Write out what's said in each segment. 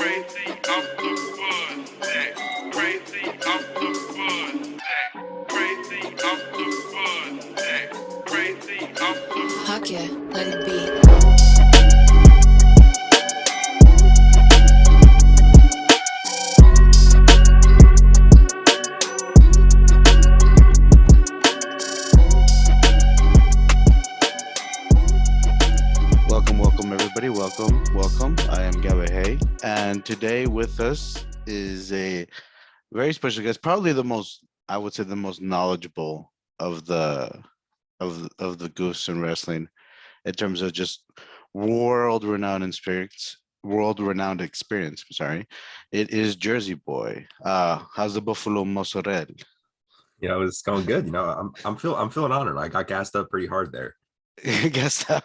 Crazy off the buzz, that. Crazy off the buzz, that. Crazy off the buzz, that. Crazy off the Fuck yeah, let it be. Welcome, everybody. Welcome. I am Gabahay, and today with us is a very special guest, probably I would say, the most knowledgeable of the goofs in wrestling in terms of just world renowned experience. I'm sorry, it is Jersey Boy. How's the Buffalo Mozzarella? It's going good. I'm feeling honored. I got gassed up pretty hard there. I guess I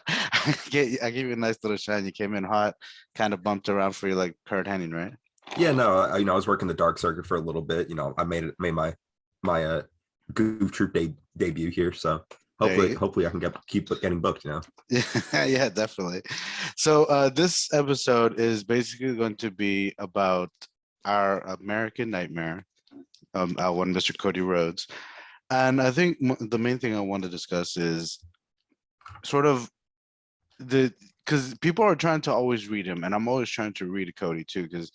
gave you a nice little shine. You came in hot, kind of bumped around for you like Kurt Hennig, right? Yeah, no, I was working the dark circuit for a little bit. I made my goof troop debut here, so hopefully I can keep getting booked. Yeah, definitely. So this episode is basically going to be about our American Nightmare, our one Mr. Cody Rhodes, and I think the main thing I want to discuss is sort of because people are trying to always read him, and I'm always trying to read Cody too, because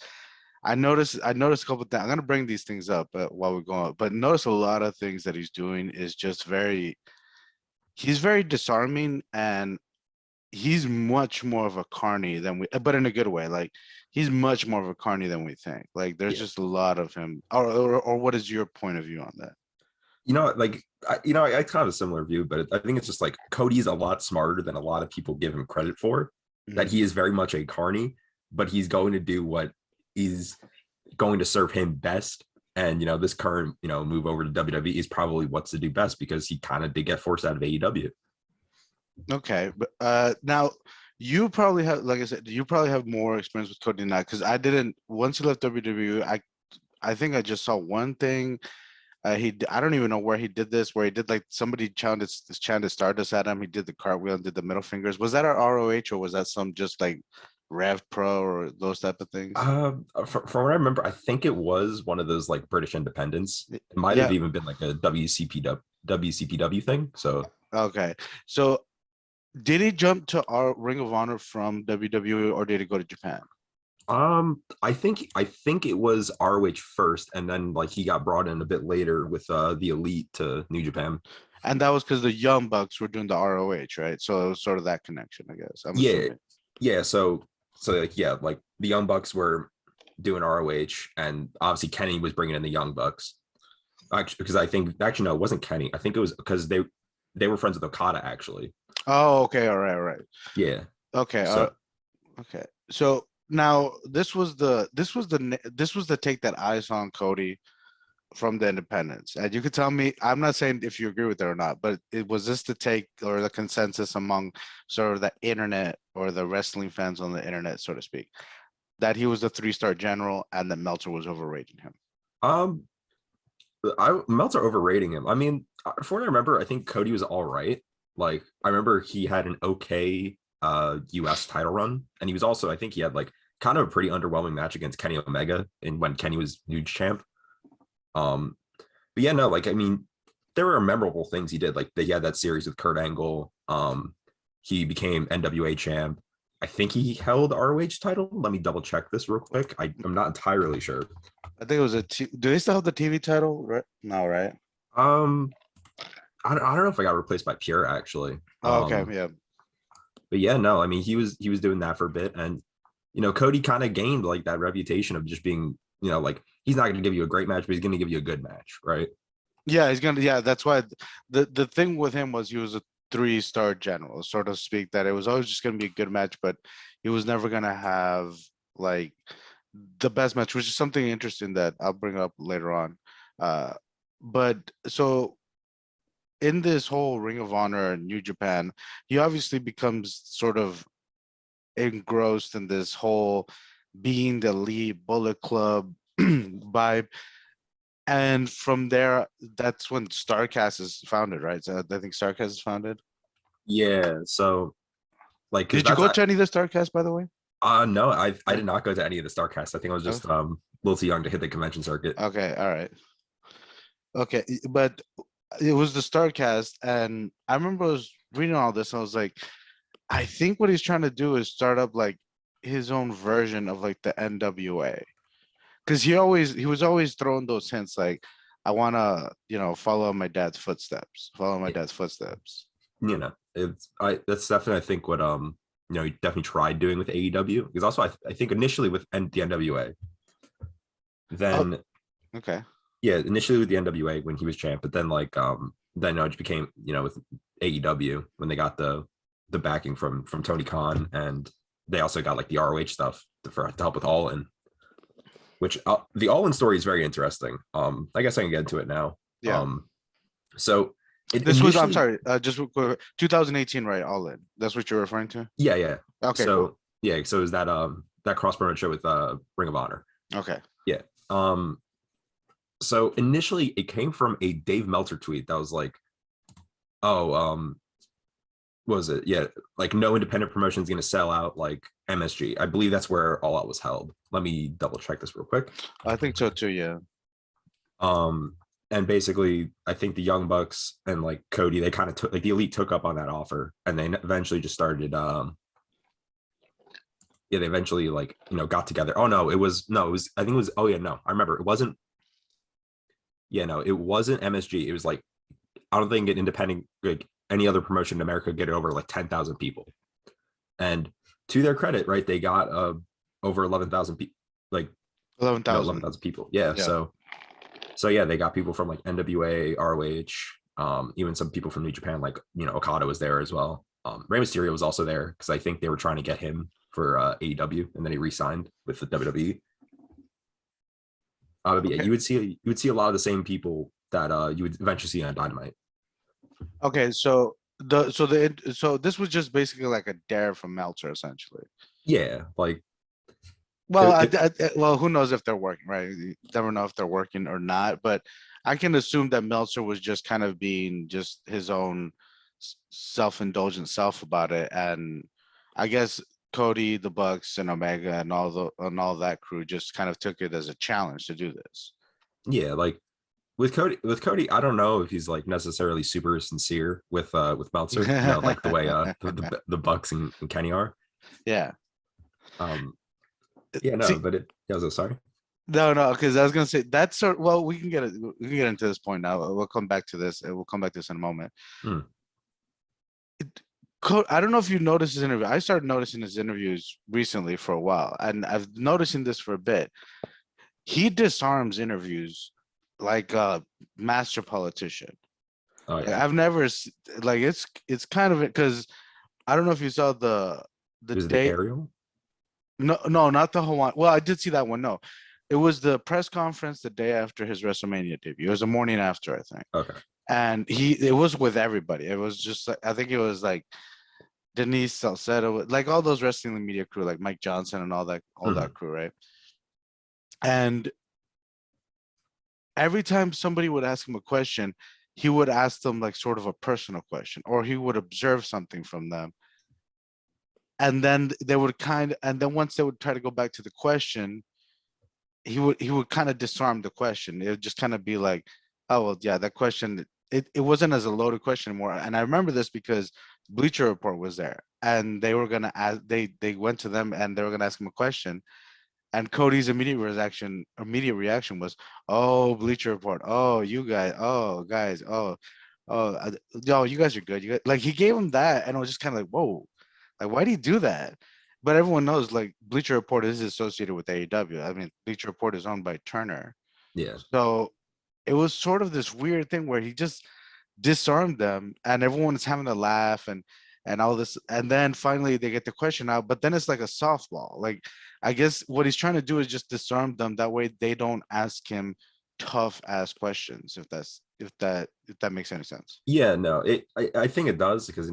I noticed a couple of things. I'm gonna bring these things up while we're going, but notice a lot of things that he's doing is just he's very disarming, and he's much more of a Carny than but in a good way. Like, he's much more of a Carny than we think. Like, there's just a lot of him. Or what is your point of view on that? I kind of have a similar view, but I think it's just like Cody's a lot smarter than a lot of people give him credit for. That he is very much a Carny, but he's going to do what is going to serve him best. And this current move over to WWE is probably what's to do best, because he kind of did get forced out of AEW. Okay, but now you probably have, like I said, you probably have more experience with Cody than I, because I didn't. Once he left WWE, I think I just saw one thing. I don't even know where he did this, where he did, like, somebody chanted Stardust at him. He did the cartwheel and did the middle fingers. Was that our ROH, or was that some just like Rev Pro or those type of things? From what I remember, I think it was one of those like British independents. It might have even been like a WCPW thing. So okay, so did he jump to our Ring of Honor from WWE, or did he go to Japan? I think it was ROH first, and then like he got brought in a bit later with the Elite to New Japan. And that was because the Young Bucks were doing the ROH, right? So it was sort of that connection, I guess. I'm assuming. Yeah. So like the Young Bucks were doing ROH, and obviously Kenny was bringing in the Young Bucks. Actually, because no, it wasn't Kenny. I think it was because they were friends with Okada, actually. Oh, okay, all right. Yeah. Okay. Okay. So now this was the take that I saw on Cody from the independents, and you could tell me. I'm not saying if you agree with it or not, but was this the take or the consensus among sort of the internet or the wrestling fans on the internet, so to speak, that he was a 3-star general and that Meltzer was overrating him? Meltzer overrating him. I mean, from what I remember, I think Cody was all right. Like, I remember he had an okay US title run, and he was also, I think he had like kind of a pretty underwhelming match against Kenny Omega when Kenny was new champ. But yeah, no, like, I mean, there were memorable things he did. Like, he had that series with Kurt Angle. He became NWA champ. I think he held ROH title. Let me double check this real quick. I'm not entirely sure. I think it was do they still have the TV title? Right? No, right? I don't know if I got replaced by Pure, actually. Oh, okay, yeah. But yeah, no, I mean, he was doing that for a bit, and Cody kind of gained like that reputation of just being, like, he's not going to give you a great match, but he's going to give you a good match, right? Yeah, he's gonna. Yeah, that's why the thing with him was he was a 3-star general, so to speak. That it was always just gonna be a good match, but he was never gonna have like the best match, which is something interesting that I'll bring up later on. But so in this whole Ring of Honor and New Japan, he obviously becomes sort of engrossed in this whole being the lead Bullet Club vibe. And from there, that's when StarCast is founded, right? So I think StarCast is founded. Yeah. So, like, Did you go to any of the StarCast, by the way? No, I did not go to any of the Starcasts. I think I was just a little too young to hit the convention circuit. Okay, all right. Okay, but it was the Starcast, and I remember I was reading all this. And I was like, I think what he's trying to do is start up like his own version of like the NWA, because he was always throwing those hints like, I want to follow my dad's footsteps, follow my Yeah, dad's footsteps. that's definitely I think what he definitely tried doing with AEW, because also I think initially with the NWA, Oh, then okay. yeah, initially with the NWA when he was champ, but then then it became with AEW when they got the backing from Tony Khan, and they also got like the ROH stuff to help with All In, which the All In story is very interesting. I guess I can get into it now. Yeah. So it This was, I'm initially, sorry, just real quick, 2018, right? All in. That's what you're referring to? yeah. Okay, So cool. yeah, so is that cross promoted show with Ring of Honor. Okay. Yeah. So initially it came from a Dave Meltzer tweet that was like, oh, what was it? Yeah, like no independent promotion is going to sell out like MSG. I believe that's where All Out was held. Let me double check this real quick. I think so too, yeah. And basically, I think the Young Bucks and like Cody, they kind of took like the Elite took up on that offer, and they eventually just started. Yeah, they eventually like got together. Oh no, it was I think it was. Oh yeah, no, I remember it wasn't. Yeah, no, it wasn't MSG. It was like I don't think an independent like any other promotion in America could get over like 10,000 people. And to their credit, right, they got over 11,000 people, like 11,000. 11,000 people. Yeah, Yeah. so yeah, they got people from like NWA, ROH, even some people from New Japan, like Okada was there as well. Rey Mysterio was also there because I think they were trying to get him for AEW, and then he re-signed with the WWE. But yeah, Okay. you would see a lot of the same people that you would eventually see on Dynamite. Okay, so this was just basically like a dare from Meltzer, essentially. Yeah, like Well, it, well, who knows if they're working, right? You never know if they're working or not, but I can assume that Meltzer was just kind of being just his own self-indulgent self about it, and I guess Cody, the Bucks, and Omega, and all that crew just kind of took it as a challenge to do this. yeah, like with Cody, I don't know if he's like necessarily super sincere with Meltzer, like the way the Bucks and Kenny are. Yeah. Um, yeah, no, See, but I was sorry. no, because I was gonna say that's well, we can get into this point now. We'll come back to this, and we'll come back to this in a moment. Hmm. I don't know if you noticed his interview. I started noticing his interviews recently for a while, and I've noticing this for a bit. He disarms interviews like a master politician. Oh Like, yeah, I've never like it's kind of because I don't know if you saw the was it the day. Ariel? No, not the Hawaiian. Well, I did see that one. No, it was the press conference the day after his WrestleMania debut. It was the morning after, I think. Okay. And it was with everybody. It was just like, I think it was like Denise Salcedo, like all those wrestling media crew, like Mike Johnson and all Mhm. that crew, right? And every time somebody would ask him a question, he would ask them like sort of a personal question, or he would observe something from them. And then they would and then once they would try to go back to the question, he would kind of disarm the question. It would just kind of be like, oh well, yeah, that question, it wasn't as a loaded question anymore. And I remember this because Bleacher Report was there, and they were gonna ask, they went to them and they were gonna ask him a question, and Cody's immediate reaction was, oh, Bleacher Report, oh, you guys, oh, guys, yo, you guys are good. You guys, like he gave him that, and it was just kind of like, whoa, like why do you do that? But everyone knows like Bleacher Report is associated with AEW. I mean, Bleacher Report is owned by Turner. Yeah. So it was sort of this weird thing where he just disarmed them and everyone's having a laugh and all this. And then finally they get the question out, but then it's like a softball. Like I guess what he's trying to do is just disarm them. That way they don't ask him tough ass questions, if that makes any sense. Yeah, no, I think it does because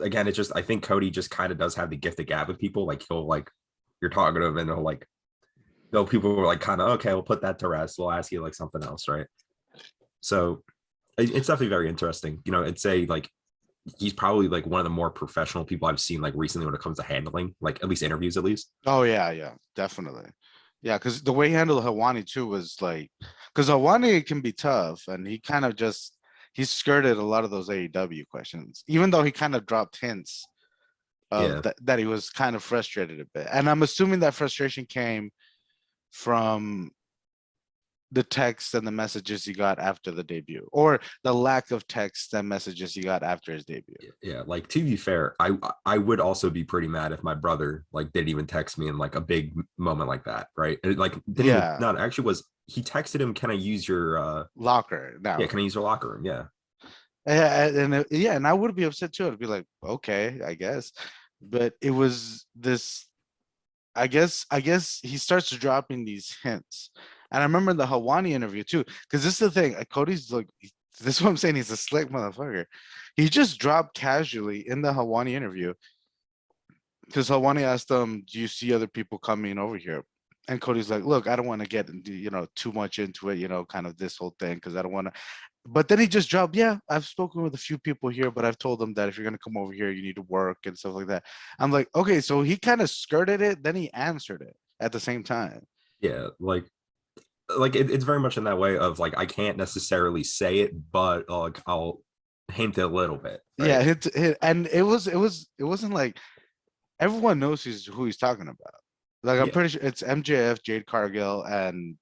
again, it's just I think Cody just kind of does have the gift of gab with people. Like he'll like you're talking to him and he'll like though people were like kind of okay, we'll put that to rest. We'll ask you like something else, right? So it's definitely very interesting. It's a like he's probably like one of the more professional people I've seen like recently when it comes to handling, like at least interviews at least. Oh yeah, definitely. Yeah, because the way he handled Hawani too was like, because Hawani can be tough, and he kind of just he skirted a lot of those AEW questions, even though he kind of dropped hints of Yeah. that he was kind of frustrated a bit. And I'm assuming that frustration came from the text and the messages he got after the debut, or the lack of text and messages he got after his debut. Yeah, like to be fair, I would also be pretty mad if my brother like didn't even text me in like a big moment like that, right? And like didn't even Yeah, not actually was he texted him, can I use your locker now. yeah, can I use your locker room? Yeah. Yeah, and I would be upset too. I'd be like, okay, I guess. But it was this. I guess he starts dropping these hints, and I remember the Hawani interview too, because this is the thing. Cody's like, this is what I'm saying. He's a slick motherfucker. He just dropped casually in the Hawani interview because Hawani asked him, "Do you see other people coming over here?" And Cody's like, "Look, I don't want to get too much into it, kind of this whole thing, because I don't want to." But then he just dropped, "Yeah, I've spoken with a few people here, but I've told them that if you're gonna come over here, you need to work and stuff like that." I'm like, okay, so he kind of skirted it, then he answered it at the same time. Yeah, like it's very much in that way of like I can't necessarily say it, but like I'll hint it a little bit, Yeah, right? and it wasn't like everyone knows who he's talking about. Like I'm Yeah. pretty sure it's MJF, Jade Cargill, and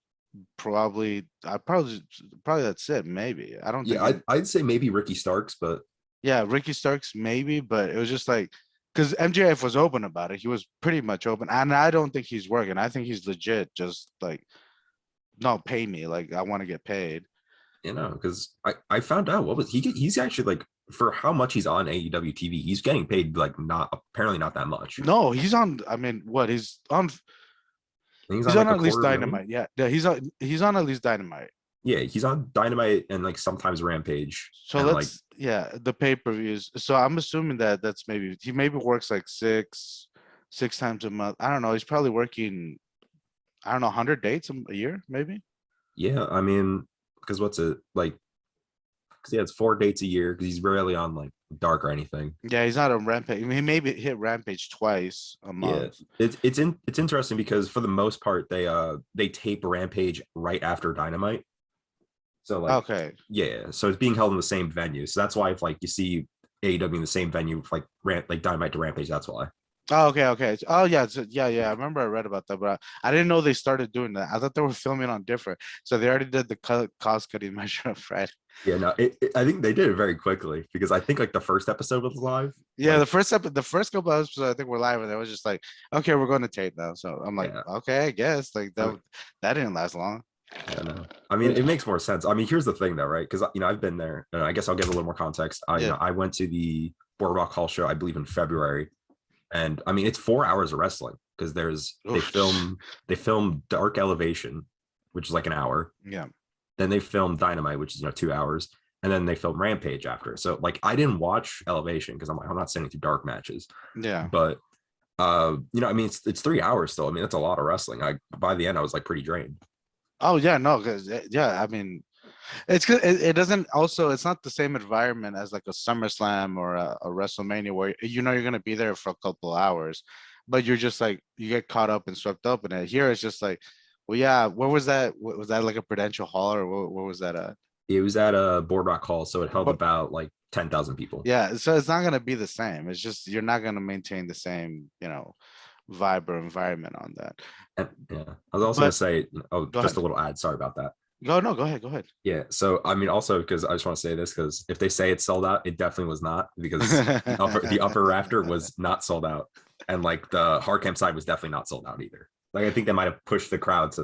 probably that's it. Maybe I don't Yeah, think any. I'd say maybe Ricky Starks, but Yeah, Ricky Starks maybe, but it was just like because MJF was open about it. He was pretty much open, and I don't think he's working. I think he's legit. Just like, no, pay me. Like I want to get paid. because I found out what was he's actually like for how much he's on AEW TV, he's getting paid like not apparently not that much. No, he's on. I mean, what he's on? And he's on He's on like a at least quarter million. Dynamite. Yeah, he's on at least Dynamite. Yeah, he's on Dynamite and like sometimes Rampage So and like yeah, the pay-per-views. So I'm assuming that that's maybe he maybe works like six times a month. I don't know. He's probably working, I don't know, 100 dates a year, maybe. yeah, I mean, because what's it like? Because yeah, it's 4 dates a year because he's rarely on like Dark or anything. Yeah, he's not on Rampage. I mean, he maybe hit Rampage twice a Yeah, month. it's interesting because for the most part they tape Rampage right after Dynamite. So like Okay. yeah, so it's being held in the same venue. So that's why if like you see AEW in the same venue like like Dynamite to Rampage, that's why. Oh, okay. Oh, yeah. Yeah. I remember I read about that, but I didn't know they started doing that. I thought they were filming on different. So they already did the cost cutting measure of Friday. Yeah, no, I think they did it very quickly because I think like the first episode was live. Yeah, Like, the first couple of episodes I think were live, and it was just like, okay, we're going to tape now. So I'm like, yeah, okay, I guess like I mean, that didn't last long. yeah, no. I mean, Yeah. it makes more sense. I mean, here's the thing though, right? Because I've been there. And I guess I'll give a little more context. Yeah. I went to the Boardwalk Hall show, I believe, in February, and I mean, it's 4 hours of wrestling because Oof. they film Dark Elevation, which is like an hour. Yeah. Then they film Dynamite, which is 2 hours, and then they film Rampage after. So like, I didn't watch Elevation because I'm not sitting through dark matches, Yeah. but I mean, it's 3 hours still. I mean, that's a lot of wrestling. By the end, I was like pretty drained. Oh yeah, no, because yeah, I mean, it's good. It doesn't also. It's not the same environment as like a SummerSlam or a WrestleMania where you're gonna be there for a couple hours, but you're just like you get caught up and swept up in it. Here it's just like, well, yeah. Where was that? Was that like a Prudential Hall or where was that at? It was at a Boardwalk Hall, so it held But about like 10,000 people. yeah, so it's not gonna be the same. It's just you're not gonna maintain the same, vibe or environment on that. And yeah, I was also gonna But say, oh, go just ahead. a little ad. Sorry about that. Go no, go ahead. Go ahead. Yeah. So I mean, also because I just want to say this because if they say it's sold out, it definitely was not because the upper rafter was not sold out, and like the hard camp side was definitely not sold out either. Like I think they might have pushed the crowd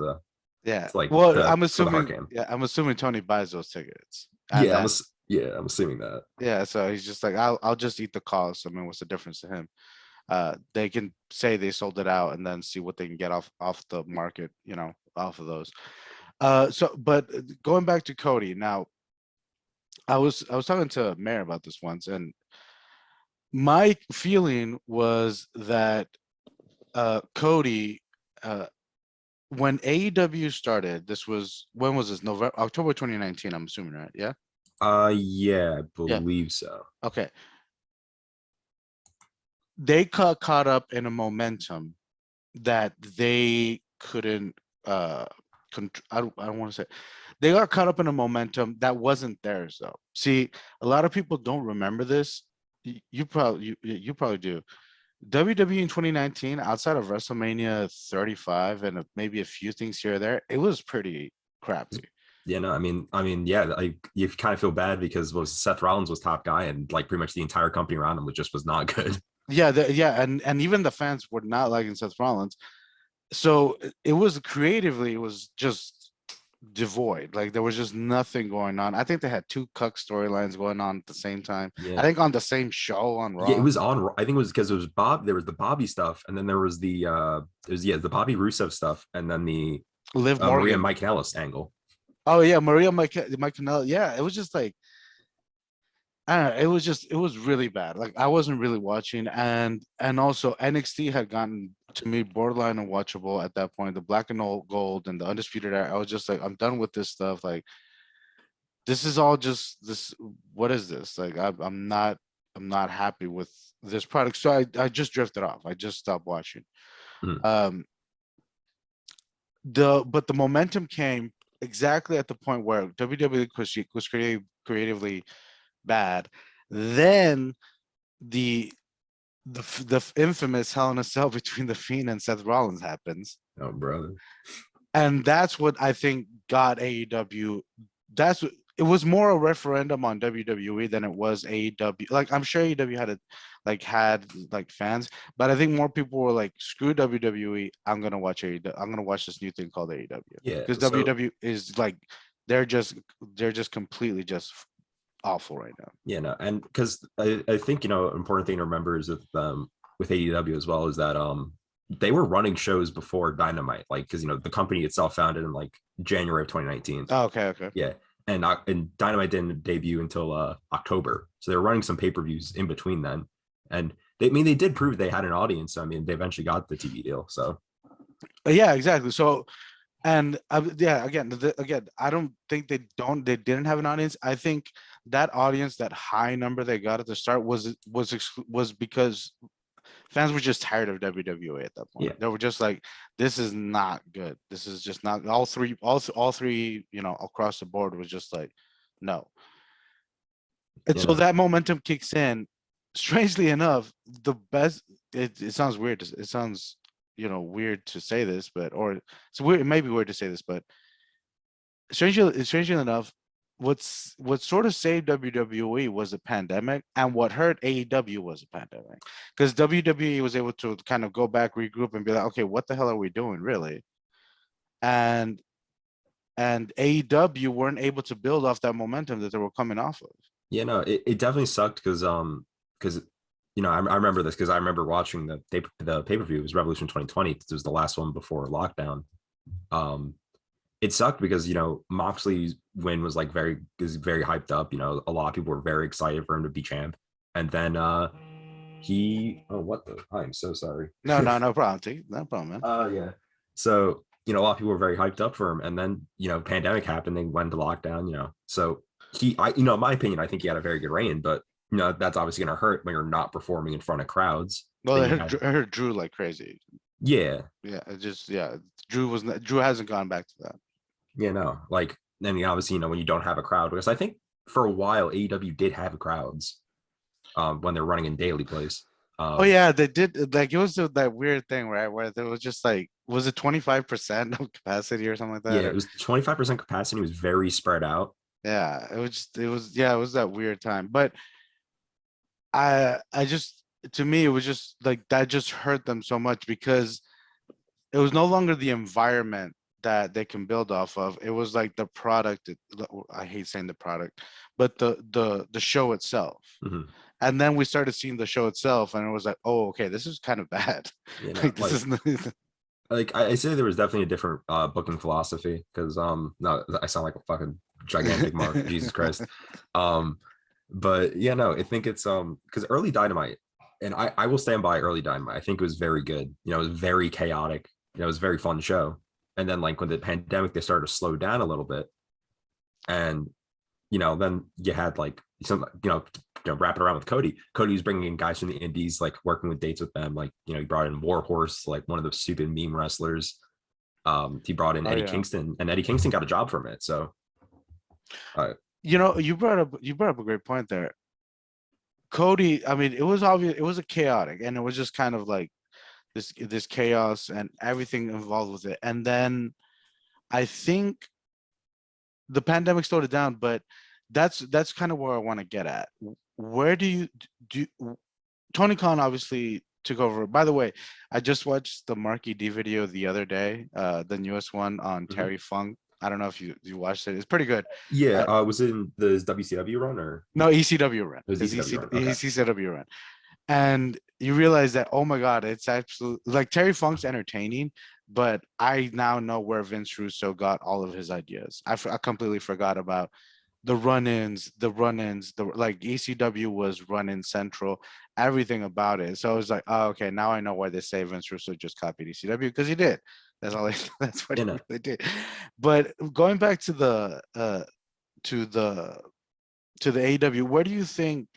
Yeah. to like Well, the for the hard camp. I'm assuming Tony buys those tickets. And then Yeah, I'm assuming that. yeah, so he's just like, I'll just eat the cost. I mean, what's the difference to him? They can say they sold it out and then see what they can get off the market, off of those. But going back to Cody now, I was talking to Mayor about this once, and my feeling was that Cody, when AEW started, when was this? November, October 2019, I'm assuming, right? Yeah. Yeah, I Yeah. believe so. Okay. they got caught up in a momentum that they couldn't I don't want to say they got caught up in a momentum that wasn't theirs though. See, a lot of people don't remember this. You probably do. WWE in 2019, outside of WrestleMania 35 and maybe a few things here or there, it was pretty crappy. Yeah, no, yeah, like you kind of feel bad because was Seth Rollins was top guy, and like pretty much the entire company around him was not good. Yeah, yeah, and even the fans were not liking Seth Rollins. So it was creatively, it was just devoid. Like there was just nothing going on. I think they had two cuck storylines going on at the same time. I Yeah, think on the same show on yeah, it Raw. was on. I think it was because it was Bob. There was the Bobby stuff, and then there was the Bobby Rusev stuff, and then the Liv Maria Morgan. Mike Ellis angle. Oh yeah, Maria Mike Canella. Yeah, it was just like I don't know, it was really bad. Like I wasn't really watching, and also NXT had gotten to me borderline unwatchable at that point. The Black and Gold and the Undisputed Era. I was just like, I'm done with this stuff. Like this is all just this. What is this? Like I'm not happy with this product. So I just drifted off. I just stopped watching. Mhm. Um, but the momentum came exactly at the point where WWE was creatively bad. Then the the infamous Hell in a Cell between the Fiend and Seth Rollins happens, Oh, brother. and that's what I think got AEW. It was more a referendum on WWE than it was AEW. Like I'm sure AEW had like fans, but I think more people were like, "Screw WWE, I'm gonna watch AEW. I'm gonna watch this new thing called AEW," Yeah. because So WWE is like they're just completely just awful right now. yeah, no, and because I think an important thing to remember is with AEW as well is that they were running shows before Dynamite, like because the company itself founded in like January of 2019. Oh, okay, okay. Yeah, and Dynamite didn't debut until October, so they were running some pay-per-views in between then, and they did prove they had an audience. So, I mean, they eventually got the TV deal. So Yeah, exactly. So and yeah, again, I don't think they didn't have an audience. I think that audience, that high number they got at the start was because fans were just tired of WWE at that point. yeah, They were just like, this is not good. This is just not all three, across the board was just like, no. And you so know, that momentum kicks in. Strangely enough, the best it sounds weird. It sounds, weird to say this, but or it's weird, it may be weird to say this, but strangely enough, what sort of saved WWE was a pandemic, and what hurt AEW was a pandemic, because WWE was able to kind of go back, regroup, and be like, okay, what the hell are we doing, really? And AEW weren't able to build off that momentum that they were coming off of. yeah, no, it definitely sucked because I remember this because I remember watching the pay-per-view. It was Revolution 2020. It was the last one before lockdown. Um, it sucked because Moxley's win was like very hyped up. A lot of people were very excited for him to be champ, and then he what the I'm so sorry. No, no, no problem, T. No problem, man. Yeah. So a lot of people were very hyped up for him, and then pandemic happened. They went to lockdown. So in my opinion, I think he had a very good reign, but that's obviously going to hurt when you're not performing in front of crowds. Well, Then you had I heard Drew like crazy. yeah, Yeah, yeah. Drew hasn't gone back to that. no, like then obviously when you don't have a crowd, because I think for a while AEW did have crowds when they're running in daily place. Oh yeah, they did. Like it was that weird thing, right? Where there was just like, was it 25% of capacity or something like Yeah, that? it was 25% capacity. It was very spread out. Yeah, it was that weird time. But I just, to me, it was just like that just hurt them so much because it was no longer the environment that they can build off of. It was like the product. I hate saying the product, but the show itself. Mhm. And then we started seeing the show itself, and it was like, oh, okay, this is kind of bad. Like this is like I say there was definitely a different booking philosophy because no, I sound like a fucking gigantic mark. Jesus Christ. But yeah, no, I think it's because early Dynamite, and I will stand by early Dynamite. I think it was very good. It was very chaotic. It was a very fun show. And then like when the pandemic, they started to slow down a little bit, and then you had like some wrap it around with Cody. Cody was bringing in guys from the indies, like working with dates with them. Like, he brought in Warhorse, like one of the stupid meme wrestlers. He brought in Oh Eddie yeah. Kingston, and Eddie Kingston got a job from it. So You brought up a great point there. Cody, I mean, it was obvious, it was a chaotic, and it was just kind of like this chaos and everything involved with it. And then I think the pandemic slowed it down, but that's kind of where I want to get at. Where do Tony Khan obviously took over. By the way, I just watched the Marky D video the other day, the newest one on Mhm. Terry Funk. I don't know if you watched it. It's pretty good. yeah, was it in the WCW run or No, ECW run. it was It's ECW run? Okay. ECW run. And you realize that, oh my God, it's absolutely like Terry Funk's entertaining, but I now know where Vince Russo got all of his ideas. I completely forgot about the run-ins, the like ECW was run-in central, everything about it. So I was like, oh, okay, now I know why they say Vince Russo just copied ECW, because he did. That's all. That's what You he know, really did. But going back to to the the AEW, where do you think?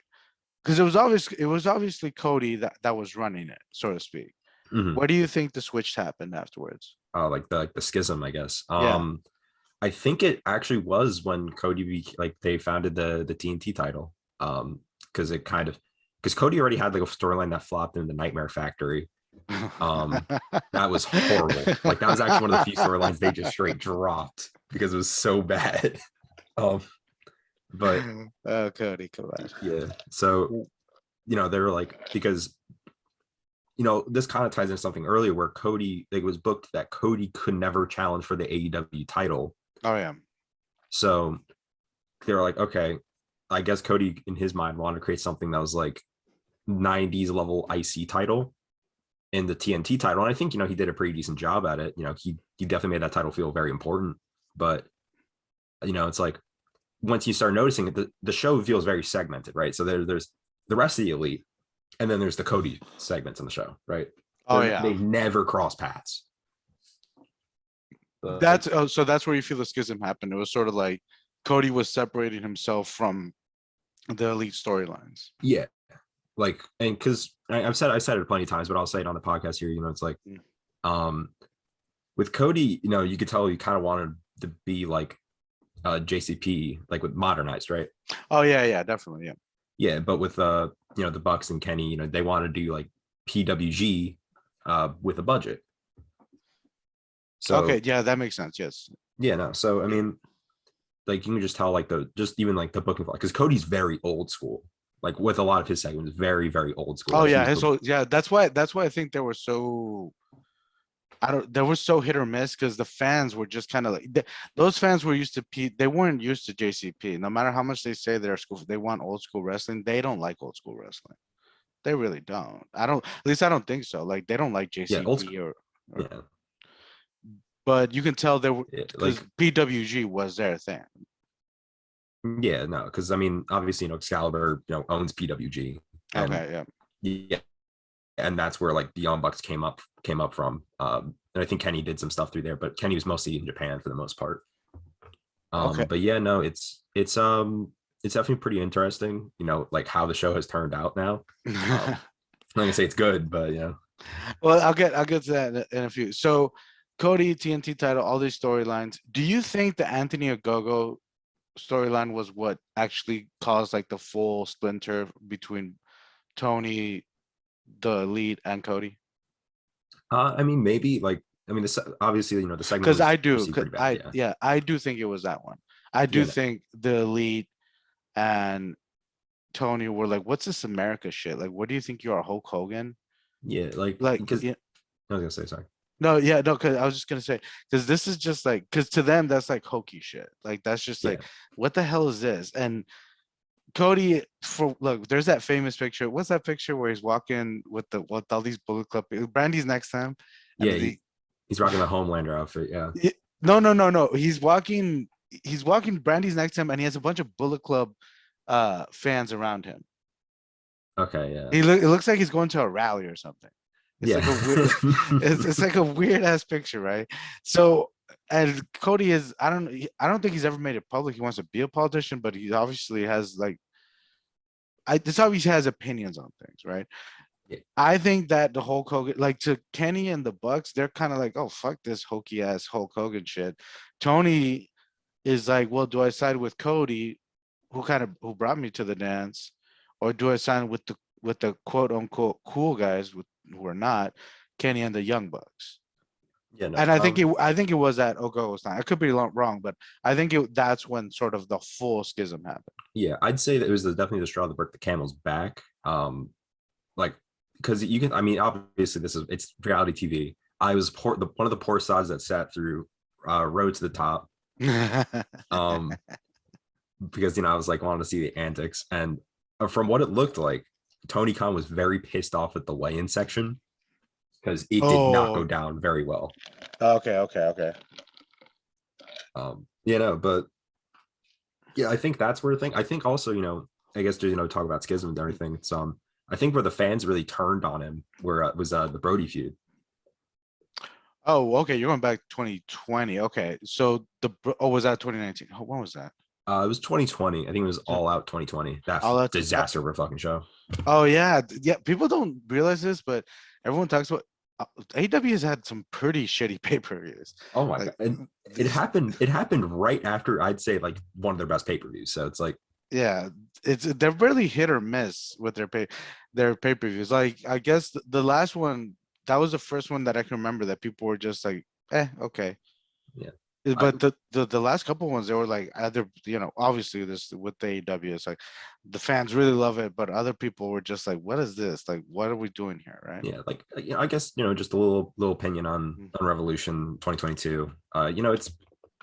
Because it was obviously Cody that was running it, so to speak. mhm. Where do you think the switch happened afterwards? Like the schism, I guess. Yeah. I think it actually was when Cody like they founded the TNT title. Because it kind of because Cody already had like a storyline that flopped in the Nightmare Factory. Um, that was horrible. Like, that was actually one of the few storylines they just straight dropped because it was so bad. Um, but Oh, Cody, come on. yeah, so they were like, because this kind of ties into something earlier where Cody, it was booked that Cody could never challenge for the AEW title. Oh yeah. So they were like, okay, I guess Cody in his mind wanted to create something that was like 90s level IC title in the TNT title. And I think, he did a pretty decent job at it. He definitely made that title feel very important. But, it's like, once you start noticing it, the show feels very segmented, right? So there's the rest of the elite, and then there's the Cody segments on the show, right? Oh yeah. They never cross paths. So that's where you feel the schism happened. It was sort of like Cody was separating himself from the elite storylines. Yeah, like, and because I said it plenty of times, but I'll say it on the podcast here. It's like, with Cody, you could tell he kind of wanted to be like JCP, like with modernized, right? Oh yeah, definitely, yeah. Yeah, but with the Bucks and Kenny, they want to do like PWG with a budget. So okay, yeah, that makes sense. Yes. Yeah, no. So I mean, like, you can just tell like even like the booking, because Cody's very old school. Like, with a lot of his segments, very, very old school. Oh Like, yeah, that's why I think they were so they were so hit or miss, because the fans were just kind of like those fans were used to they weren't used to JCP. No matter how much they say they want old school wrestling, they don't like old school wrestling. They really don't. At least I don't think so. Like, they don't like JCP or yeah. But you can tell they were, like PWG was their thing. Yeah, no, because I mean, obviously, Excalibur, owns PWG. And, Okay, yeah, and that's where like the Young Bucks came up from. And I think Kenny did some stuff through there, but Kenny was mostly in Japan for the most part. Okay. But yeah, no, it's definitely pretty interesting. Like, how the show has turned out now. I'm not gonna say it's good, but Well, I'll get to that in a few. So, Cody, TNT title, all these storylines. Do you think the Anthony Ogogo storyline was what actually caused like the full splinter between Tony, the lead, and Cody? I mean, maybe, like, I mean, obviously, the segment Because was I do, received pretty bad, yeah, I do think it was that one. I do Yeah. think the lead and Tony were like, "What's this America shit? Like, what do you think you are, Hulk Hogan?" Yeah, like, because yeah. I was gonna say, sorry. No, yeah, no, because I was just gonna say, because this is just like, because to them that's like hokey shit. Like, that's just like, Yeah. what the hell is this? And Cody, look, there's that famous picture. What's that picture where he's walking with all these Bullet Club? Brandy's next to him. And Yeah, he's rocking the Homelander outfit. Yeah. No. He's walking. Brandy's next to him, and he has a bunch of Bullet Club fans around him. Okay. Yeah. It looks like he's going to a rally or something. It's Yeah. like a weird, it's like a weird ass picture, right? So, and Cody is, I don't think he's ever made it public he wants to be a politician, but he obviously has like this obviously has opinions on things, right? Yeah. I think that the Hulk Hogan, like to Kenny and the Bucks, they're kind of like, oh fuck this hokey ass Hulk Hogan shit. Tony is like, well, do I side with Cody, who brought me to the dance, or do I sign with the quote unquote cool guys who are not Kenny and the Young Bucks? Yeah, no. And I think it was at Ogo's time. I could be wrong, but I think that's when sort of the full schism happened. Yeah, I'd say that it was definitely the straw that broke the camel's back. Like because you can, I mean, obviously it's reality TV. I was one of the poor sods that sat through Road to the Top. Um, because I was like wanting to see the antics, and from what it looked like, Tony Khan was very pissed off at the weigh-in section because it did not go Oh, down very well. okay. But yeah, I think that's where I think also, I guess just talk about schism and everything. It's I think where the fans really turned on him where it was the Brody feud. Oh, okay. You're going back 2020. Okay, so was that 2019? When was that? It was 2020. I think it was So- All Out 2020. That Oh, that's disaster of a fucking show. oh yeah, yeah. People don't realize this, but everyone talks about AEW has had some pretty shitty pay-per-views. Oh my Like, god. And it happened right after I'd say like one of their best pay-per-views. So it's like, yeah, they're really hit or miss with their pay-per-views. Like I guess the last one, that was the first one that I can remember that people were just like, okay. yeah. But the last couple ones, they were like either, obviously this with the AEW, it's like the fans really love it, but other people were just like, what is this? Like, what are we doing here, right? Yeah, like I guess just a little opinion Mm. on Revolution 2022.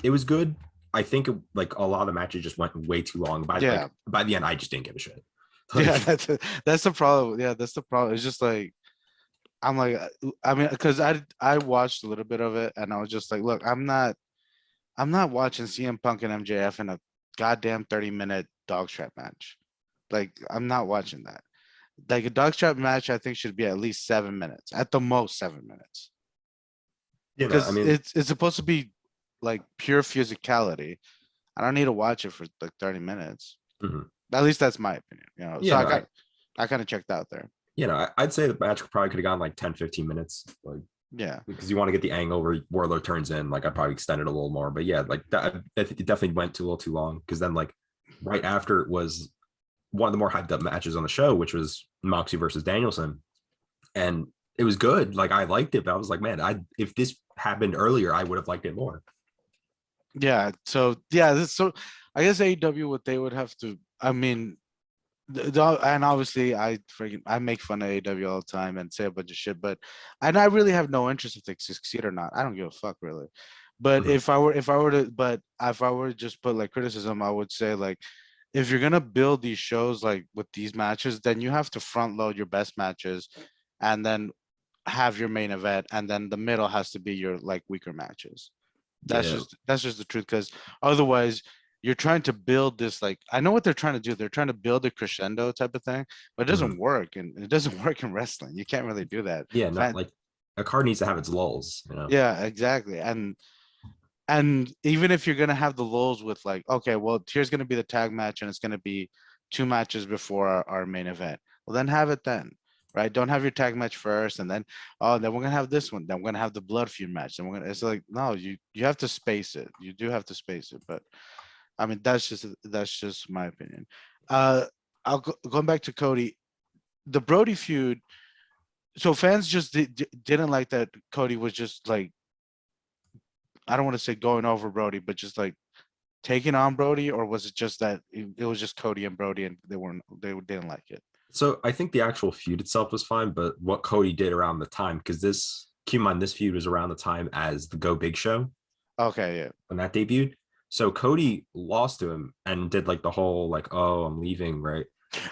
It was good. I think like a lot of the matches just went way too long. Yeah. By the end, I just didn't give a shit. Yeah, Like, that's the problem. Yeah, that's the problem. It's just like I'm like, I mean, because I watched a little bit of it and I was just like, look, I'm not watching CM Punk and MJF in a goddamn 30-minute dog strap match. Like, I'm not watching that. Like a dog strap match, I think should be at least 7 minutes, at the most 7 minutes, I because mean, it's supposed to be like pure physicality. I don't need to watch it for like 30 minutes. mhm. At least that's my opinion. So Yeah, no, I kind of checked out there. I'd say the match probably could have gone like 10, 15 minutes. Like, Yeah. because you want to get the angle where Warlord turns in. Like, I'd probably extend it a little more. But yeah, like that, I think it definitely went a little too long. Because then, like, right after it was one of the more hyped up matches on the show, which was Moxie versus Danielson, and it was good. Like, I liked it, but I was like, man, if this happened earlier, I would have liked it more. Yeah. So yeah, so I guess AEW, what they would have to, I mean, and obviously I make fun of AEW all the time and say a bunch of shit, and I really have no interest if they succeed or not. I don't give a fuck really. But Mhm. if I were to just put like criticism, I would say like if you're gonna build these shows like with these matches, then you have to front load your best matches and then have your main event, and then the middle has to be your like weaker matches. Yeah. That's just the truth, because otherwise you're trying to build this, like, I know what they're trying to do. They're trying to build a crescendo type of thing, but it Mhm. doesn't work, and it doesn't work in wrestling. You can't really do that. Yeah, not like a card needs to have its lulls. Yeah, exactly. And even if you're gonna have the lulls with like, okay, well, here's gonna be the tag match, and it's gonna be 2 matches before our main event. Well, then have it then, right? Don't have your tag match first, and then then we're gonna have this one. Then we're gonna have the blood feud match. And it's like, no, you have to space it. You do have to space it, but I mean, that's just my opinion. Uh, going back to Cody, the Brody feud. So fans just didn't like that Cody was just like, I don't want to say going over Brody, but just like taking on Brody, or was it just that it was just Cody and Brody and they didn't like it? So I think the actual feud itself was fine, but what Cody did around the time, because keep in mind, this feud was around the time as the Go Big Show Okay, yeah. when that debuted. So Cody lost to him and did like the whole like, oh, I'm leaving, right?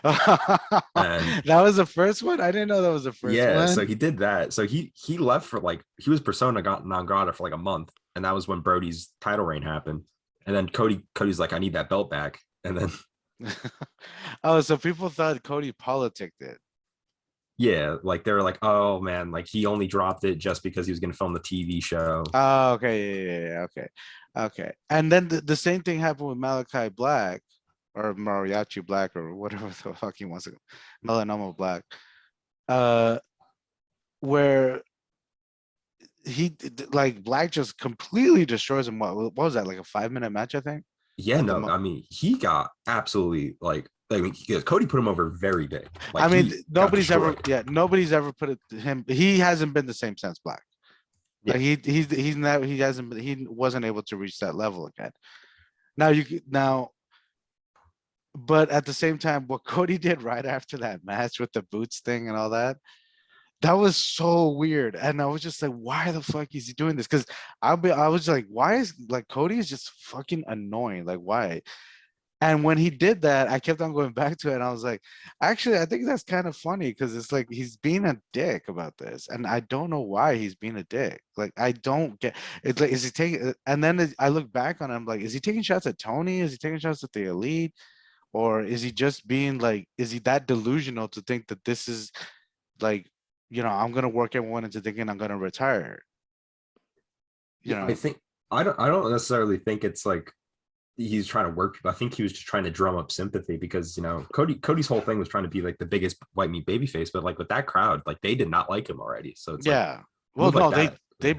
And That was the first one. I didn't know that was the first yeah, so one. he did that. So he left for like he was persona non grata for like a month, and that was when Brody's title reign happened. And then Cody's like, I need that belt back. And then Oh, so people thought Cody politicked it. yeah, like they were like, oh man, like he only dropped it just because he was gonna film the TV show. Oh, okay, yeah, okay, okay. And then the same thing happened with Malachi Black. or Mariachi Black or whatever the fuck he wants to go, Melanoma Black, uh, where like Black just completely destroys him. What was that, like a 5 minute match, I think? Yeah, At the no, I mean, he got absolutely Cody put him over very big. I Like mean, he got nobody's ever, destroyed. yeah, nobody's ever put it to him. He hasn't been the same since Black. Yeah. Like he's not, he hasn't been, he wasn't able to reach that level again. Now now, but at the same time, what Cody did right after that match with the boots thing and all that, that was so weird. And I was just like, why the fuck is he doing this? Because I was like, why is like Cody is just fucking annoying? Like, why? And when he did that, I kept on going back to it. And I was like, actually, I think that's kind of funny because it's like he's being a dick about this. And I don't know why he's being a dick. Like, I don't get it's like, is he taking, and then I look back on him, like, is he taking shots at Tony? Is he taking shots at the elite? Or is he just being like, is he that delusional to think that this is like, I'm going to work everyone into thinking I'm going to retire? You Yeah, I know, think I don't necessarily think it's like he's trying to work people. I think he was just trying to drum up sympathy because Cody's whole thing was trying to be like the biggest white meat baby face, but like with that crowd, like they did not like him already. So it's like yeah. Well, move like no, that. they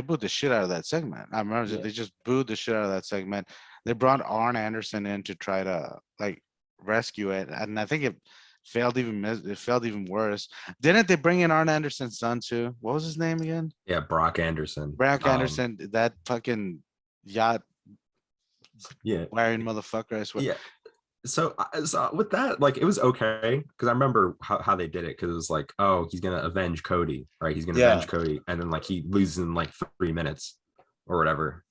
booed the shit out of that segment. I remember Yeah. they just booed the shit out of that segment. They brought Arn Anderson in to try to like rescue it, and I think it failed even worse. Didn't they bring in Arn Anderson's son too? What was his name again? Yeah, Brock Anderson. Brock Anderson, that fucking yacht Yeah. wearing motherfucker, I swear. Yeah. So with that, like it was okay because I remember how they did it because it was like, oh, he's gonna avenge Cody, right? He's gonna Yeah. avenge Cody, and then like he loses in like 3 minutes or whatever.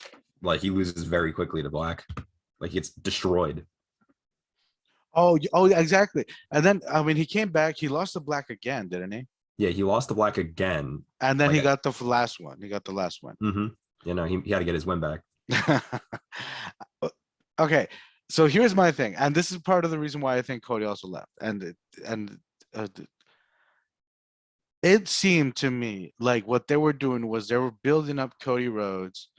Like he loses very quickly to Black, like he gets destroyed. Oh, oh, yeah, exactly. And then I mean, he came back. He lost to Black again, didn't he? Yeah, he lost to Black again. And then he Like, got the last one. He got the last one. he had to get his win back. Okay, so here's my thing, and this is part of the reason why I think Cody also left. And uh, it seemed to me like what they were doing was they were building up Cody Rhodes,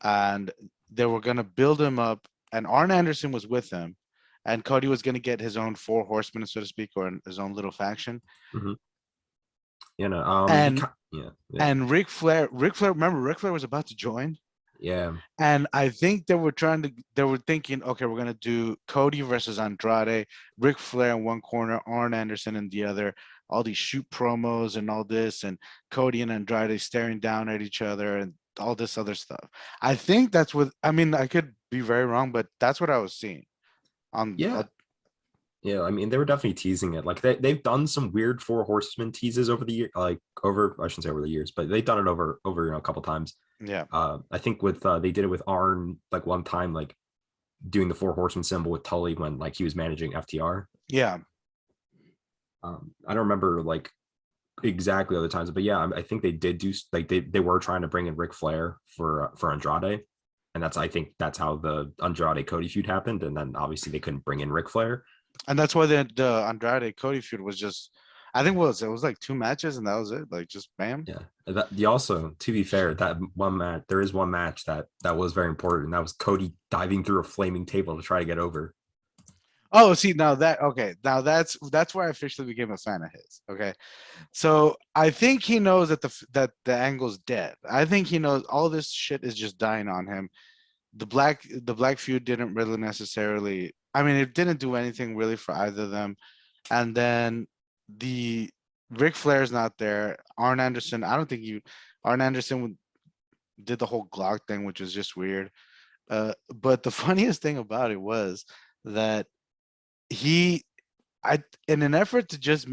and they were gonna build him up, and Arn Anderson was with him, and Cody was gonna get his own four horsemen, so to speak, or his own little faction. Mhm. And Yeah. and Ric Flair, remember Ric Flair was about to join. Yeah. And I think they were thinking, okay, we're gonna do Cody versus Andrade, Ric Flair in one corner, Arn Anderson in the other, all these shoot promos and all this, and Cody and Andrade staring down at each other and all this other stuff. I think that's what, I mean, I could be very wrong, but that's what I was seeing. Yeah. Yeah, I mean, they were definitely teasing it. Like they've done some weird four horsemen teases over the year, like over, I shouldn't say over the years, but they've done it over a couple times. Yeah. I think with they did it with Arn like one time, like doing the four horsemen symbol with Tully when like he was managing FTR. Yeah. I don't remember like exactly other times, but yeah, I think they did do like they were trying to bring in Ric Flair for Andrade, and I think that's how the Andrade Cody feud happened, and then obviously they couldn't bring in Ric Flair. And that's why the Andrade Cody feud was just, I think it was like 2 matches and that was it. Like just bam. Yeah. The also, to be fair, that one match, there is one match that was very important. And that was Cody diving through a flaming table to try to get over. Oh, see now that's where I officially became a fan of his. Okay, so I think he knows that the angle's dead. I think he knows all this shit is just dying on him. The black feud didn't really necessarily. I mean, it didn't do anything really for either of them. And then the Ric Flair's not there. Arn Anderson, I don't think Arn Anderson did the whole Glock thing, which was just weird. But the funniest thing about it was that in an effort to just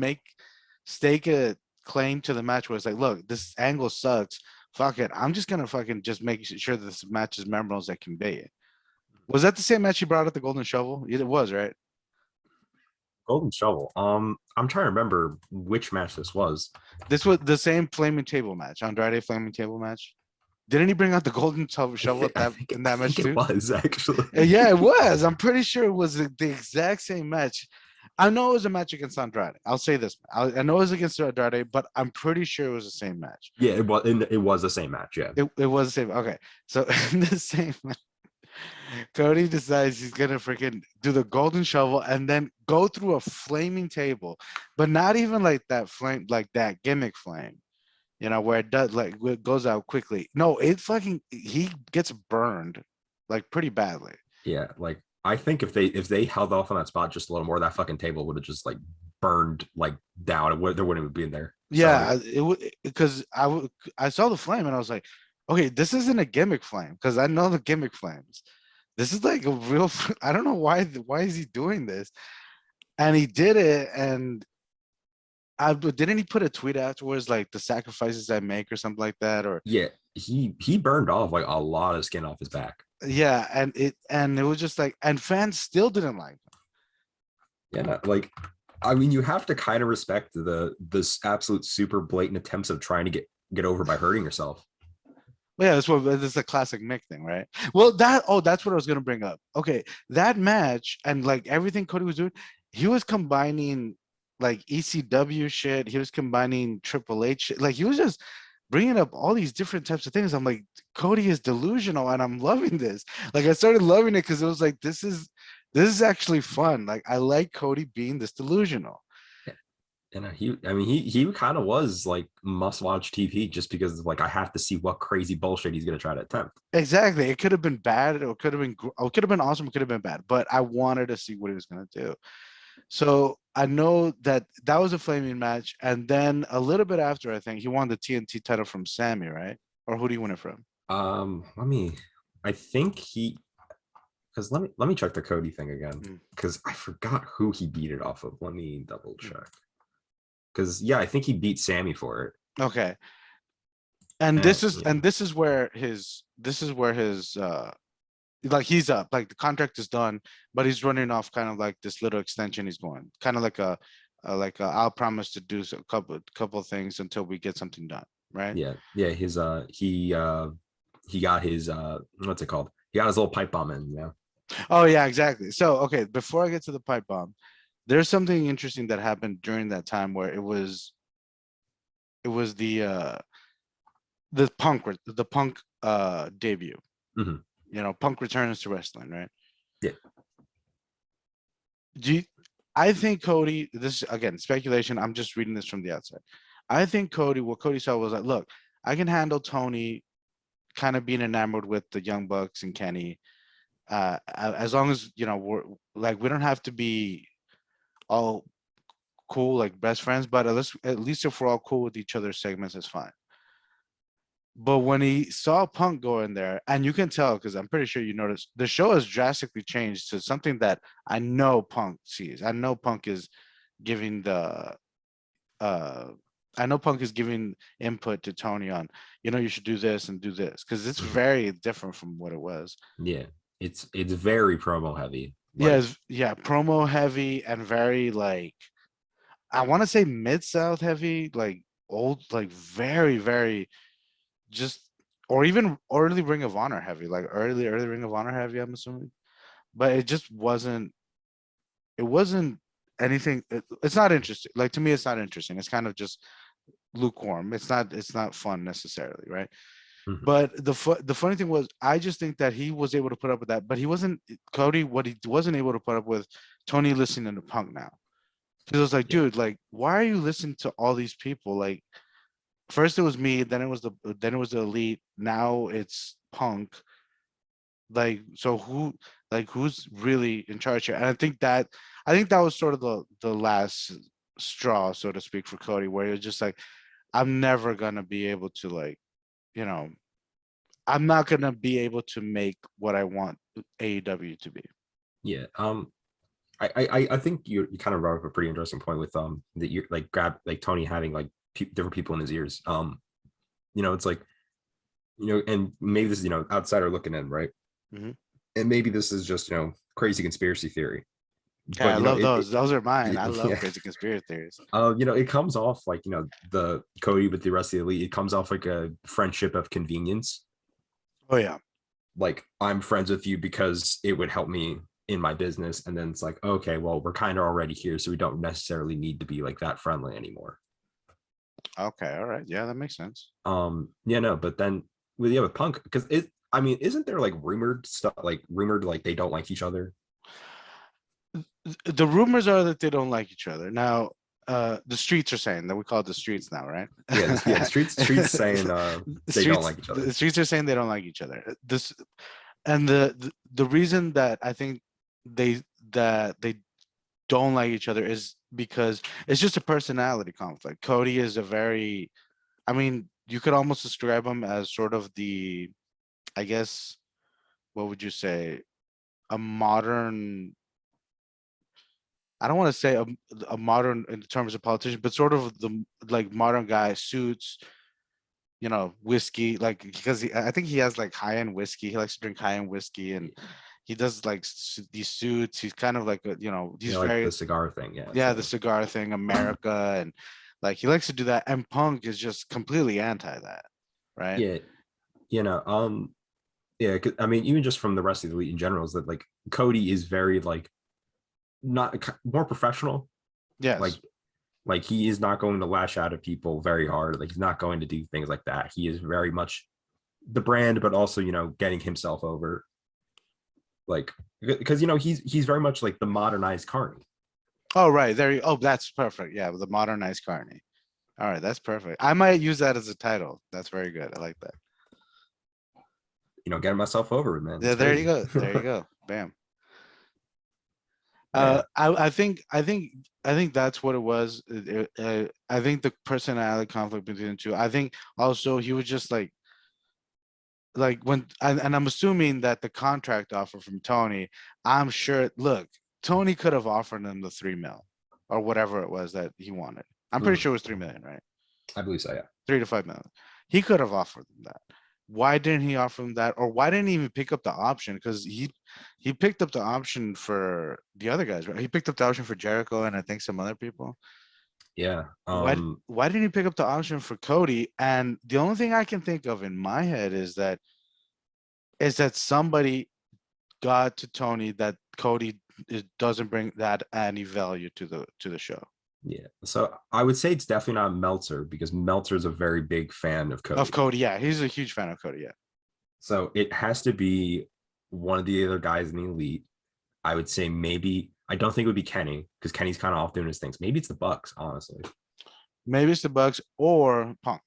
stake a claim to the match, where it's like, look, this angle sucks. Fuck it. I'm just gonna fucking just make sure that this match is memorable as I convey it. Was that the same match you brought at the Golden Shovel? It was, right? Golden Shovel. I'm trying to remember which match this was. This was the same flaming table match, Andrade flaming table match. Didn't he bring out the Golden Shovel in that match too? It was actually. Yeah, it was. I'm pretty sure it was the exact same match. I know it was a match against Andrade. I'll say this. I know it was against Andrade, but I'm pretty sure it was the same match. Yeah, it was the same match. Yeah, it was the same. Okay, so in the same match, Cody decides he's gonna freaking do the golden shovel and then go through a flaming table, but not even like that flame, like that gimmick flame, where it does like it goes out quickly. No, it fucking he gets burned like pretty badly. Yeah, like I think if they held off on that spot just a little more, that fucking table would have just like burned like down. There wouldn't have been there. So Yeah, it would because I saw the flame and I was like, okay, this isn't a gimmick flame because I know the gimmick flames. This is like a real. I don't know why is he doing this, and he did it, and but didn't he put a tweet afterwards like the sacrifices I make or something like that, or yeah, he burned off like a lot of skin off his back. yeah, and it was just like, and fans still didn't like him. Yeah, like I mean, you have to kind of respect this absolute super blatant attempts of trying to get over by hurting yourself. Yeah, that's a classic Mick thing, right? Well, that's what I was gonna bring up. Okay, that match and like everything Cody was doing, he was combining like ECW shit. He was combining Triple H shit. Like he was just bringing up all these different types of things. I'm like, Cody is delusional, and I'm loving this. Like I started loving it because it was like this is actually fun. Like I like Cody being this delusional. And he kind of was like must watch TV just because like I have to see what crazy bullshit he's gonna try to attempt. Exactly. It could have been bad, or it could have been, or it could have been awesome. It could have been bad, but I wanted to see what he was gonna do. So I know that was a flaming match, and then a little bit after, I think he won the TNT title from Sammy, right? Or who do you win it from? I think he because let me check the Cody thing again because I forgot who he beat it off of. Let me double check. Because yeah, I think he beat Sammy for it. Okay. And this is where his like he's up, like the contract is done, but he's running off kind of like this little extension he's going, kind of like a I'll promise to do a couple of things until we get something done, right? Yeah, his he got his what's it called? He got his little pipe bomb in, yeah. Oh yeah, exactly. So okay, before I get to the pipe bomb, there's something interesting that happened during that time where it was the punk debut. Mhm. Punk returns to wrestling, right? Yeah. I think Cody, this is again speculation, I'm just reading this from the outside. I think what Cody saw was like, look, I can handle Tony kind of being enamored with the Young Bucks and Kenny, as long as we're like, we don't have to be all cool like best friends, but at least if we're all cool with each other's segments, it's fine. But when he saw Punk go in there, and you can tell because I'm pretty sure you noticed the show has drastically changed to something that I know Punk sees. I know Punk is giving input to Tony on, you should do this and do this because it's very different from what it was. Yeah, it's very promo heavy. Yeah, promo heavy and very like, I want to say mid-south heavy, like old, like very, very just, or even early Ring of Honor heavy, like early Ring of Honor heavy, I'm assuming. But it just wasn't anything. It's not interesting. Like to me, it's not interesting. It's kind of just lukewarm. It's not fun necessarily, right? Mhm. But the funny thing was, I just think that he was able to put up with that, but he wasn't Cody. What he wasn't able to put up with, Tony listening to Punk now. Because it was like, Yeah. dude, like, why are you listening to all these people? Like, first it was me, then it was the elite, now it's Punk. Like, so who's really in charge here? And I think that was sort of the last straw, so to speak, for Cody, where you're just like, I'm never gonna be able to, like, you know, I'm not gonna be able to make what I want AEW to be. Yeah. I think you kind of brought up a pretty interesting point with that you like grab like Tony having like different people in his ears. It's like and maybe this is outsider looking in, right? Mhm. And maybe this is just crazy conspiracy theory, Yeah, but I love those. Those are mine. I love yeah. crazy conspiracy theories. It comes off like the Cody with the rest of the elite. It comes off like a friendship of convenience. Oh yeah. Like I'm friends with you because it would help me in my business, and then it's like, okay, well, we're kind of already here, so we don't necessarily need to be like that friendly anymore. Okay. All right. Yeah, that makes sense. Yeah, no, but then with Punk, because I mean, isn't there like rumored stuff, like rumored like they don't like each other? The rumors are that they don't like each other. Now, the streets are saying that. We call it the streets now, right? Yeah, the streets saying they don't like each The other. streets are saying they don't like each other. This and the reason that I think they they don't like each other is because it's just a personality conflict. Cody is a very, I mean, you could almost describe him as sort of the, I guess, what would you say, a modern, I don't want to say a modern in terms of politician, but sort of the like modern guy, suits, whiskey, like because I think he has like high-end whiskey. He likes to drink high-end whiskey, and he does like these suits. He's kind of like You he's know, like the very, cigar thing. Yeah. yeah, the So cigar thing, America, and like he likes to do that. And Punk is just completely anti that, right? yeah, you know, yeah. I mean, even just from the rest of the elite in general, is that like Cody is very like not more professional. Like Yes. he is not going to lash out at people very hard. Like he's not going to do things like that. He is very much the brand, but also getting himself over. Like because he's very much like the modernized Carny. Oh, right. There you, oh, that's perfect. Yeah, the modernized Carney. All right, that's perfect. I might use that as a title. That's very good. I like that. Getting myself over, man. Yeah, It's there you crazy. go. There you go. Bam. Yeah. I think that's what it was. I think the personality conflict between the two. I think also he was just like when and I'm assuming that the contract offer from Tony, I'm sure, look, Tony could have offered him the 3 mil or whatever it was that he wanted. I'm pretty Mhm. sure it was 3 million, right? I believe so. Yeah. 3 to 5 million. He could have offered them that. Why didn't he offer him that? Or why didn't he even pick up the option? Because he picked up the option for the other guys, right? He picked up the option for Jericho and I think some other people. Yeah. Why didn't he pick up the option for Cody? And the only thing I can think of in my head is that somebody got to Tony that Cody doesn't bring that any value to the show. Yeah. So I would say it's definitely not Meltzer because Meltzer is a very big fan of Of Cody. Cody, yeah, he's a huge fan of Cody, yeah. So it has to be one of the other guys in the elite. I would say maybe I don't think it would be Kenny because Kenny's kind of off doing his things. Maybe it's the Bucks, honestly. Maybe it's the Bucks or Punk.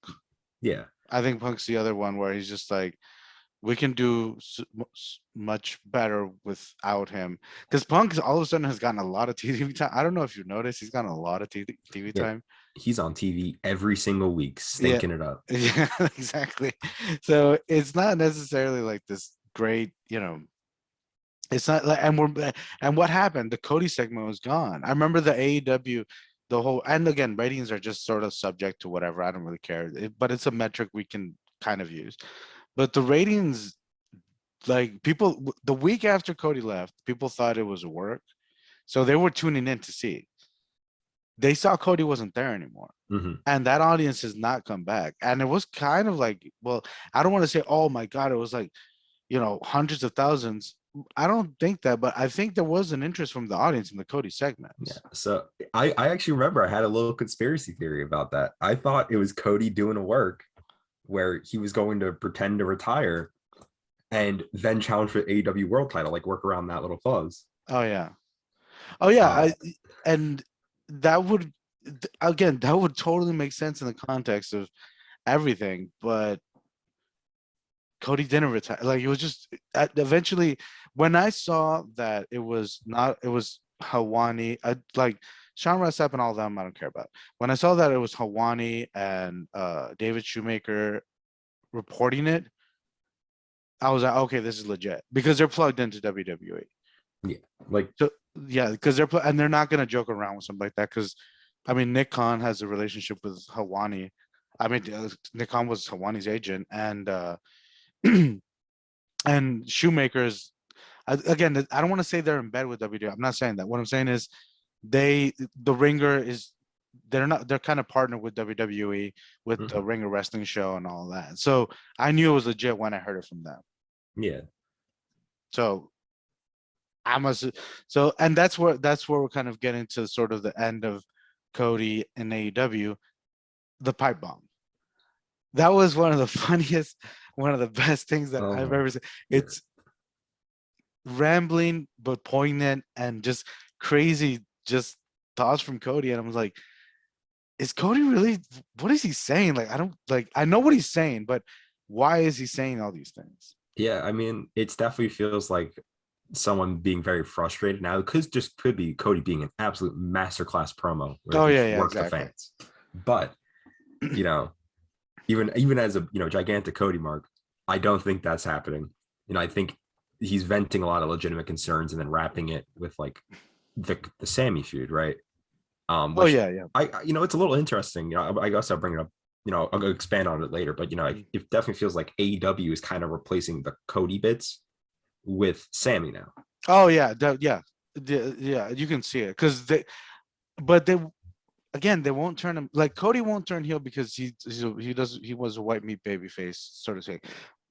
Yeah. I think Punk's the other one where he's just like, we can do much better without him. Because Punk all of a sudden has gotten a lot of TV time. I don't know if you noticed, he's gotten a lot of TV Yeah. time. He's on TV every single week, Yeah, stinking it up. yeah, exactly. So it's not necessarily like this great, it's not like, and what happened? The Cody segment was gone. I remember the AEW, the whole, and again, ratings are just sort of subject to whatever. I don't really care, but it's a metric we can kind of use. But the ratings, like people, the week after Cody left, people thought it was a work, so they were tuning in to see. They saw Cody wasn't there anymore, Hmm. and that audience has not come back. And it was kind of like, well, I don't want to say, oh my god, it was like hundreds of thousands. I don't think that, but I think there was an interest from the audience in the Cody Yeah. segments. So I actually remember I had a little conspiracy theory about that. I thought it was Cody doing a work where he was going to pretend to retire and then challenge for AEW World Title, like work around that little clause. Oh yeah, oh yeah. Uh, And that would, again, that would totally make sense in the context of everything. But Cody didn't retire. Like it was just eventually when I saw that it was not, it was Hawani. I like Sean Ross Sapp and all of them. I don't care about. When I saw that it was Hawani and David Shoemaker reporting it, I was like, okay, this is legit because they're plugged into WWE. yeah, like So yeah, because and they're not gonna joke around with something like that. Because I mean, Nick Khan has a relationship with Hawani. I mean, Nick Khan was Hawani's agent, and Shoemaker's, again, I don't want to say they're in bed with WWE. I'm not saying that. What I'm saying is the Ringer is, they're kind of partnered with WWE with the mhm, Ringer wrestling show and all that. So I knew it was legit when I heard it from them. yeah, So I must, so, and that's where we're kind of getting to sort of the end of Cody and AEW, the pipe bomb. That was one of the funniest. one of the best things that Oh I've my, ever seen. yeah, It's rambling but poignant and just crazy, just thoughts from Cody. And I was like, is Cody really? What is he saying? Like, I don't like. I know what he's saying, but why is he saying all these things? yeah. I mean, it's definitely feels like someone being very frustrated now. It could be Cody being an absolute masterclass promo where Oh he yeah, just yeah, works the exactly. fans. But you know, even as a gigantic Cody mark, I don't think that's happening. I think he's venting a lot of legitimate concerns and then wrapping it with like the Sammy feud, right? Oh Which yeah, yeah. it's a little interesting. I guess I'll bring it up. I'll expand on it later, but Mm. it definitely feels like AEW is kind of replacing the Cody bits with Sammy now. Oh yeah, yeah, yeah. You can see it because but they again, they won't turn him like Cody won't turn heel because he was a white meat baby face, so to say.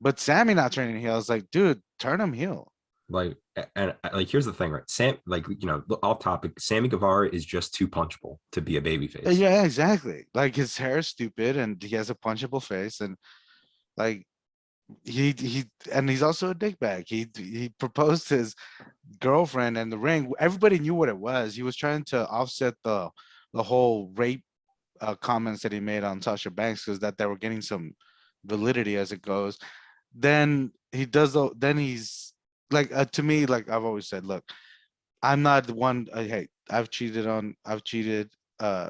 But Sammy not turning heel is like, dude, turn him heel. Like, and like, here's the thing, right? Off topic, Sammy Guevara is just too punchable to be a babyface. Yeah, exactly. Like his hair is stupid and he has a punchable face and like he and he's also a dickbag. He proposed to his girlfriend in the ring. Everybody knew what it was. He was trying to offset the whole rape comments that he made on Sasha Banks because that they were getting some validity as it goes. Then he does the then he's like to me, like I've always said, look, I'm not the one. Hey, I've cheated.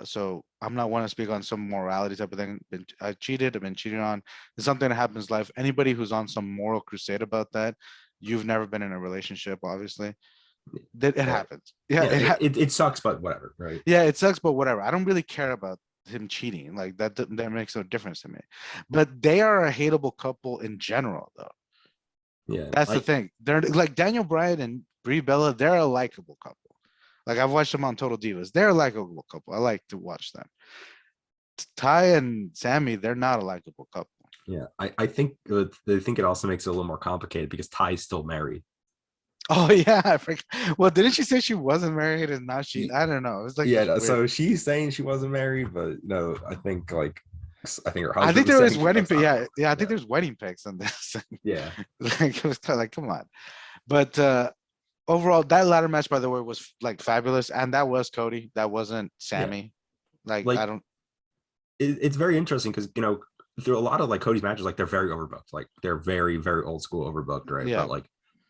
So I'm not one to speak on some morality type of thing. I cheated. I've been cheated on. It's something that happens in life. Anybody who's on some moral crusade about that, you've never been in a relationship, obviously. That it Yeah, happens. Yeah, yeah, it sucks, but whatever, right? yeah, it sucks, but whatever. I don't really care about him cheating. Like that makes no difference to me. But they are a hateable couple in general, though. Yeah, That's the thing. They're like Daniel Bryan and Brie Bella. They're a likable couple. Like I've watched them on Total Divas. They're a likable couple. I like to watch them. Ty and Sammy, they're not a likable couple. yeah. I think they think it also makes it a little more complicated because Ty's still married. Oh yeah, I forgot. Well, didn't she say she wasn't married and now she? I don't know. It was like Yeah, this no, weird. so she's saying she wasn't married, but I think her I think husband was there saying was she wedding. was. I don't Yeah, know. yeah. I think Yeah, there's wedding pics on this. yeah, Like it was kind of like, come on. But overall, that ladder match, by the way, was like fabulous, and that was Cody. That wasn't yeah. Sammy. Like I Like don't. it's very interesting because through a lot of like Cody's matches, like they're very overbooked, like they're very very old school overbooked, right? Yeah. But like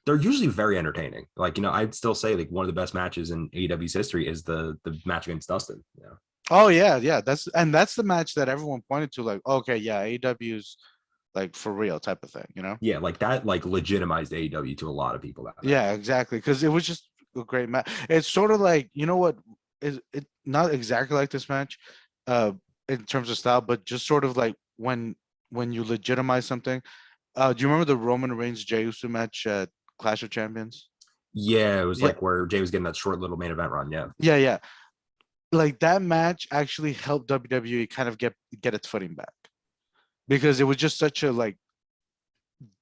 they're usually very entertaining. Like I'd still say like one of the best matches in AEW's history is the match against Dustin. Yeah, Oh yeah, yeah. That's the match that everyone pointed to. Like, okay, yeah, AEW's like for real type of thing. You know? yeah, like that like legitimized AEW to a lot of people that match. Yeah, exactly. Because it was just a great match. It's sort of like you know what is it not exactly like this match, uh, in terms of style, but just sort of like when you legitimize something. Do you remember the Roman Reigns Jey Uso match at Clash of Champions? Yeah, it was Yeah, like where Jay was getting that short little main event run. Yeah, yeah, yeah. Like that match actually helped WWE kind of get its footing back because it was just such a like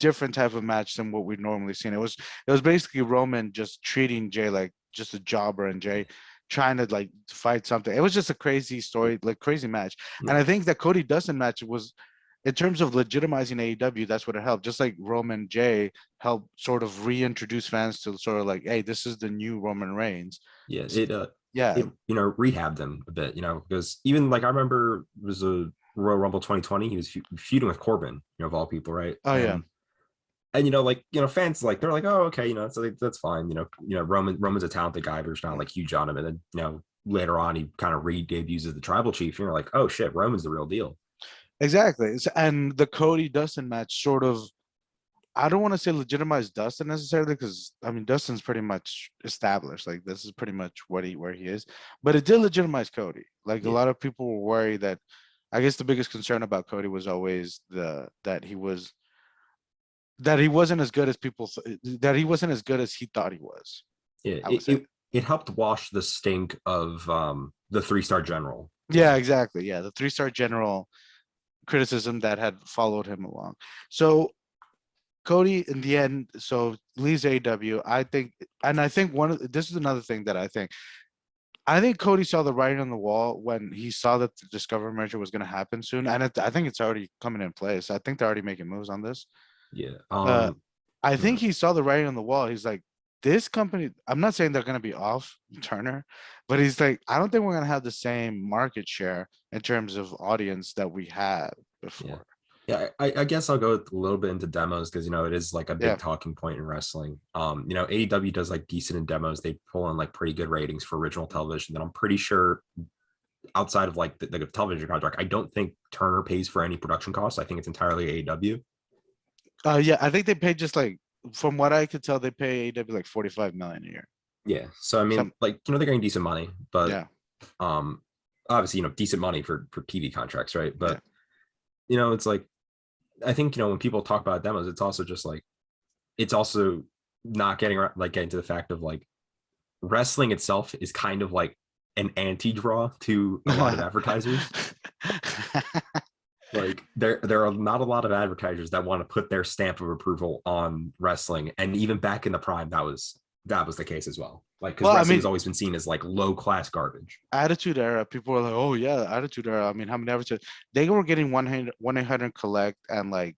different type of match than what we'd normally seen. It was basically Roman just treating Jay like just a jobber and Jay trying to like fight something. It was just a crazy story, like crazy match. And yeah, I think that Cody Dustin match was in terms of legitimizing AEW, that's what it helped. Just like Roman Jay helped sort of reintroduce fans to sort of like, hey, this is the new Roman Reigns. yeah. S- It Yeah. rehabbed them a bit, because even like I remember it was a Royal Rumble 2020. He was feuding with Corbin, of all people, right? Oh yeah. And fans like they're like, oh, okay, so that's fine. Roman's a talented guy, but there's not like huge on him. And then later on he kind of re-debuts as the tribal chief. And you're like, oh shit, Roman's the real deal. Exactly. And the Cody Dustin match sort of I don't want to say legitimize Dustin necessarily because I mean Dustin's pretty much established. Like this is pretty much where he is. But it did legitimize Cody. Like a Yeah, lot of people were worried that I guess the biggest concern about Cody was always the that he wasn't as good as that he wasn't as good as he thought he was. yeah. I would say. It helped wash the stink of the 3-star general. Yeah, exactly. Yeah, the 3-star general criticism that had followed him along. So Cody, in the end, so leaves AEW. I think, and I think this is another thing that I think. I think Cody saw the writing on the wall when he saw that the Discover merger was going to happen soon, and I think it's already coming in place. I think they're already making moves on this. Yeah. Uh, I think Mhm. he saw the writing on the wall. He's like, this company. I'm not saying they're going to be off Turner, but he's like, I don't think we're going to have the same market share in terms of audience that we had Yeah. before. Yeah, I guess I'll go a little bit into demos because it is like a big Yeah. talking point in wrestling. AEW does like decent in demos. They pull in like pretty good ratings for original television. And I'm pretty sure outside of like the television contract, I don't think Turner pays for any production costs. I think it's entirely AEW. Yeah, I think they pay just like from what I could tell, they pay AEW like 45 million a year. Yeah. So I mean, Some like, they're getting decent money, but yeah, obviously, decent money for TV contracts, right? yeah. But it's like I think when people talk about demos, it's also just like it's also not getting to the fact of like wrestling itself is kind of like an anti-draw to a lot of advertisers. Like there are not a lot of advertisers that want to put their stamp of approval on wrestling, and even back in the prime, that was the case as well. Like because Well, I wrestling has mean, always been seen as like low class garbage. Attitude Era, people were like, "Oh yeah, Attitude Era." I mean, how many episodes? They were getting 100 collect and like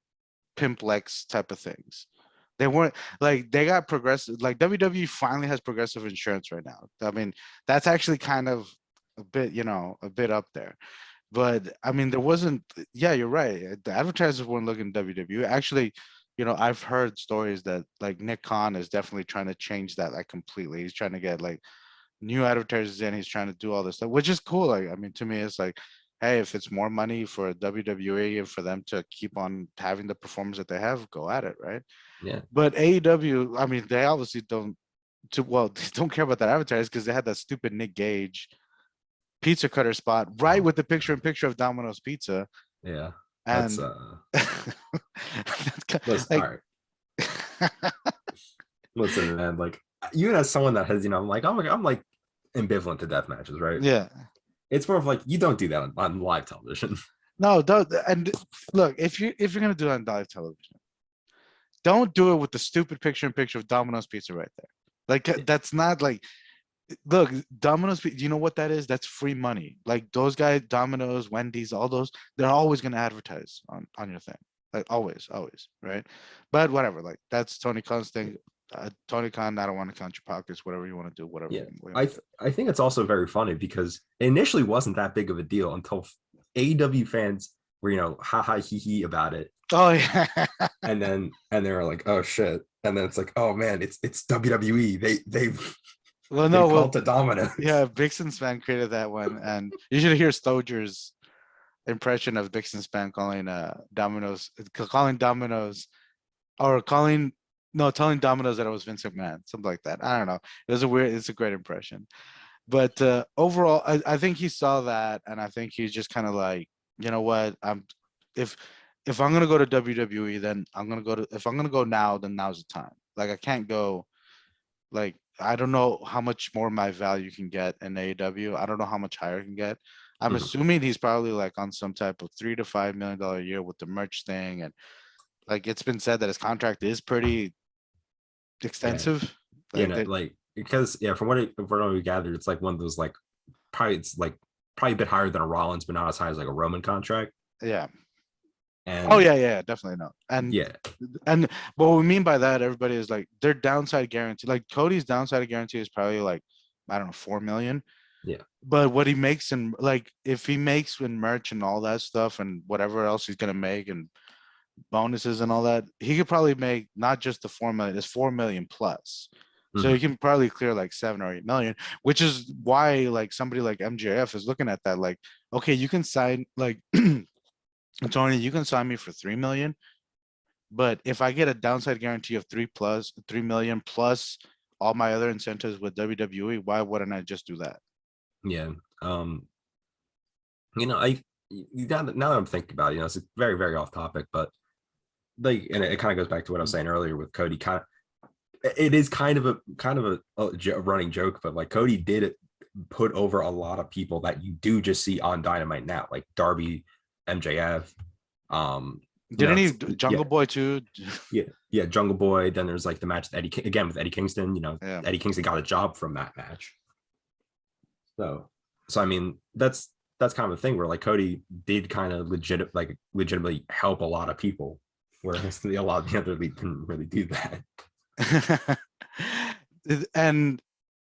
Pimp Lex type of things. They weren't like they got progressive. Like WWE finally has progressive insurance right now. I mean, that's actually kind of a bit, a bit up there. But I mean, there wasn't. Yeah, you're right. The advertisers weren't looking at WWE. Actually, I've heard stories that like Nick Khan is definitely trying to change that like completely. He's trying to get like new advertisers in. He's trying to do all this stuff, which is cool. Like, I mean, to me, it's like, hey, if it's more money for WWE and for them to keep on having the performance that they have, go at it, right? Yeah. But AEW, I mean, they obviously don't. They don't care about that advertisers because they had that stupid Nick Gage pizza cutter spot right with the picture-in-picture of Domino's Pizza, Yeah. That's and listen, all like, right. Listen, man, like even as someone that has, I'm like ambivalent to death matches, right? yeah. It's more of like you don't do that on live television. No, don't. And look, if you're gonna do it on live television, don't do it with the stupid picture-in-picture of Domino's Pizza right there. Like that's not like look, Domino's. Do you know what that is? That's free money. Like those guys, Domino's, Wendy's, all those, they're always gonna advertise on your thing. Like always, always, right? But whatever. Like that's Tony Khan's thing. Tony Khan, I don't want to count your pockets. Whatever you want to do, whatever. Yeah, You I want to th- I think it's also very funny because it initially wasn't that big of a deal until AEW fans were ha ha he he about it, do. Oh yeah. and they were like, oh shit, and then it's like, oh man, it's WWE. They've Well, they no. called Well, to Domino's. yeah. Vixen Span created that one, and you should hear Stoger's impression of Vixen Span calling Domino's, calling Domino's, or calling no, telling Domino's that it was Vince McMahon, something like that. I don't know. It's a great impression. But overall, I think he saw that, and I think he's just kind of like, you know what? If if I'm gonna go to WWE, then I'm gonna go to. If I'm gonna go now, then now's the time. Like I can't go. Like I don't know how much more my value can get in AEW. I don't know how much higher it can get. I'm Mhm. assuming he's probably like on some type of $3 to $5 million a year with the merch thing, and like it's been said that his contract is pretty Yeah, extensive. yeah, Like no, that, like because from what we gathered, it's like one of those like probably a bit higher than a Rollins, but not as high as like a Roman contract. yeah. Oh And yeah, yeah, definitely no. yeah, And what we mean by that, everybody is like their downside guarantee. Like Cody's downside guarantee is probably like I don't know 4 million. yeah, But what he makes in like if he makes in merch and all that stuff and whatever else he's gonna make and bonuses and all that, he could probably make not just the 4 million, it's 4 million plus. So mhm, he can probably clear like 7 or 8 million, which is why like somebody like MJF is looking at that like, okay, you can sign like Tony, you can sign me for 3 million, but if I get a downside guarantee of 3 million plus all my other incentives with WWE, why wouldn't I just do that? yeah. Um, now that I'm thinking about it's a very very off topic, but like, and it kind of goes back to what I was saying earlier with Cody. It is kind of a running joke, but like Cody did put over a lot of people that you do just see on Dynamite now, like Darby, MJF. Didn't he Yeah, Jungle Boy too? yeah, Jungle Boy. Then there's like the match with again with Eddie Kingston. Yeah. Eddie Kingston got a job from that match. So I mean, that's kind of a thing where like Cody did kind of legitimately help a lot of people, whereas a lot of the other league didn't really do that. And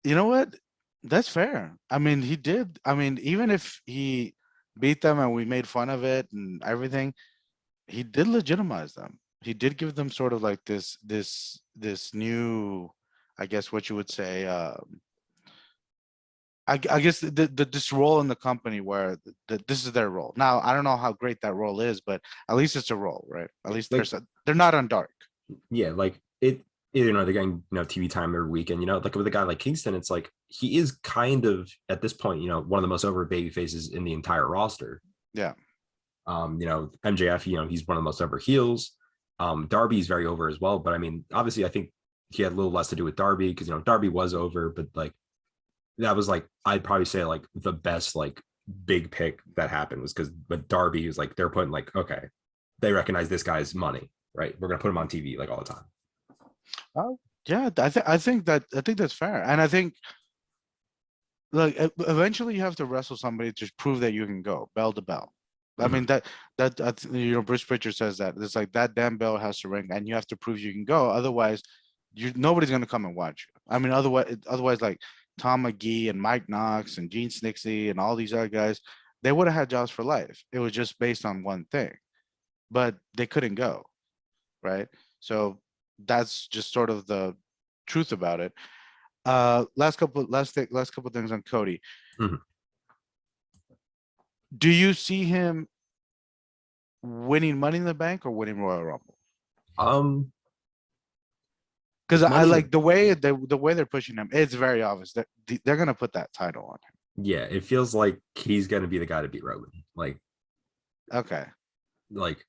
you know what? That's fair. I mean, he did. I mean, even if he beat them and we made fun of it and everything, he did legitimize them. He did give them sort of like this new, I guess what you would say, I guess this role in the company where this is their role. Now, I don't know how great that role is, but at least it's a role, right? At least Like, they're not on dark. yeah, like it. You know, they're getting TV time every week, and like with a guy like Kingston, it's like he is kind of at this point, one of the most over baby faces in the entire roster. Yeah. MJF, he's one of the most over heels. Darby's very over as well, but I mean, obviously, I think he had a little less to do with Darby because Darby was over, but like that was like I'd probably say like the best like big pick that happened was because with Darby was like they're putting like okay, they recognize this guy's money, right? We're gonna put him on TV like all the time. Oh, yeah. I think that's fair, and I think like eventually you have to wrestle somebody to prove that you can go bell to bell. I mean Bruce Pritchard says that it's like that damn bell has to ring, and you have to prove you can go. Otherwise, nobody's gonna come and watch you. I mean, otherwise, like Tom McGee and Mike Knox and Gene Snitsky and all these other guys, they would have had jobs for life. It was just based on one thing, but they couldn't go, right? So that's just sort of the truth about it. Last couple things on Cody. Mhm. Do you see him winning Money in the Bank or winning Royal Rumble? Because I Money in like the way they're pushing him. It's very obvious that they're gonna put that title on him. Yeah, it feels like he's gonna be the guy to beat Roman. Okay.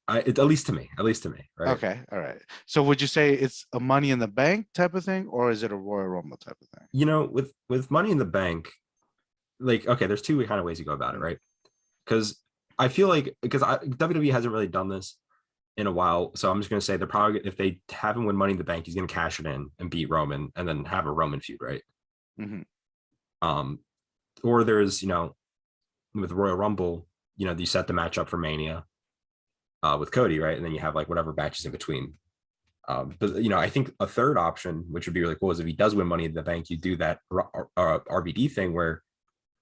At least to me, right? Okay. All right. So would you say it's a Money in the Bank type of thing, or is it a Royal Rumble type of thing? With Money in the Bank, like okay, there's two kind of ways you go about it, right? Because I feel like WWE hasn't really done this in a while, so I'm just gonna say they're probably if they have him win Money in the Bank, he's gonna cash it in and beat Roman, and then have a Roman feud, right? Mm-hmm. Or there's with Royal Rumble, you set the match up for Mania with Cody, right? And then you have like whatever matches in between. But I think a third option, which would be really cool, is if he does win Money in the Bank, you do that RVD thing where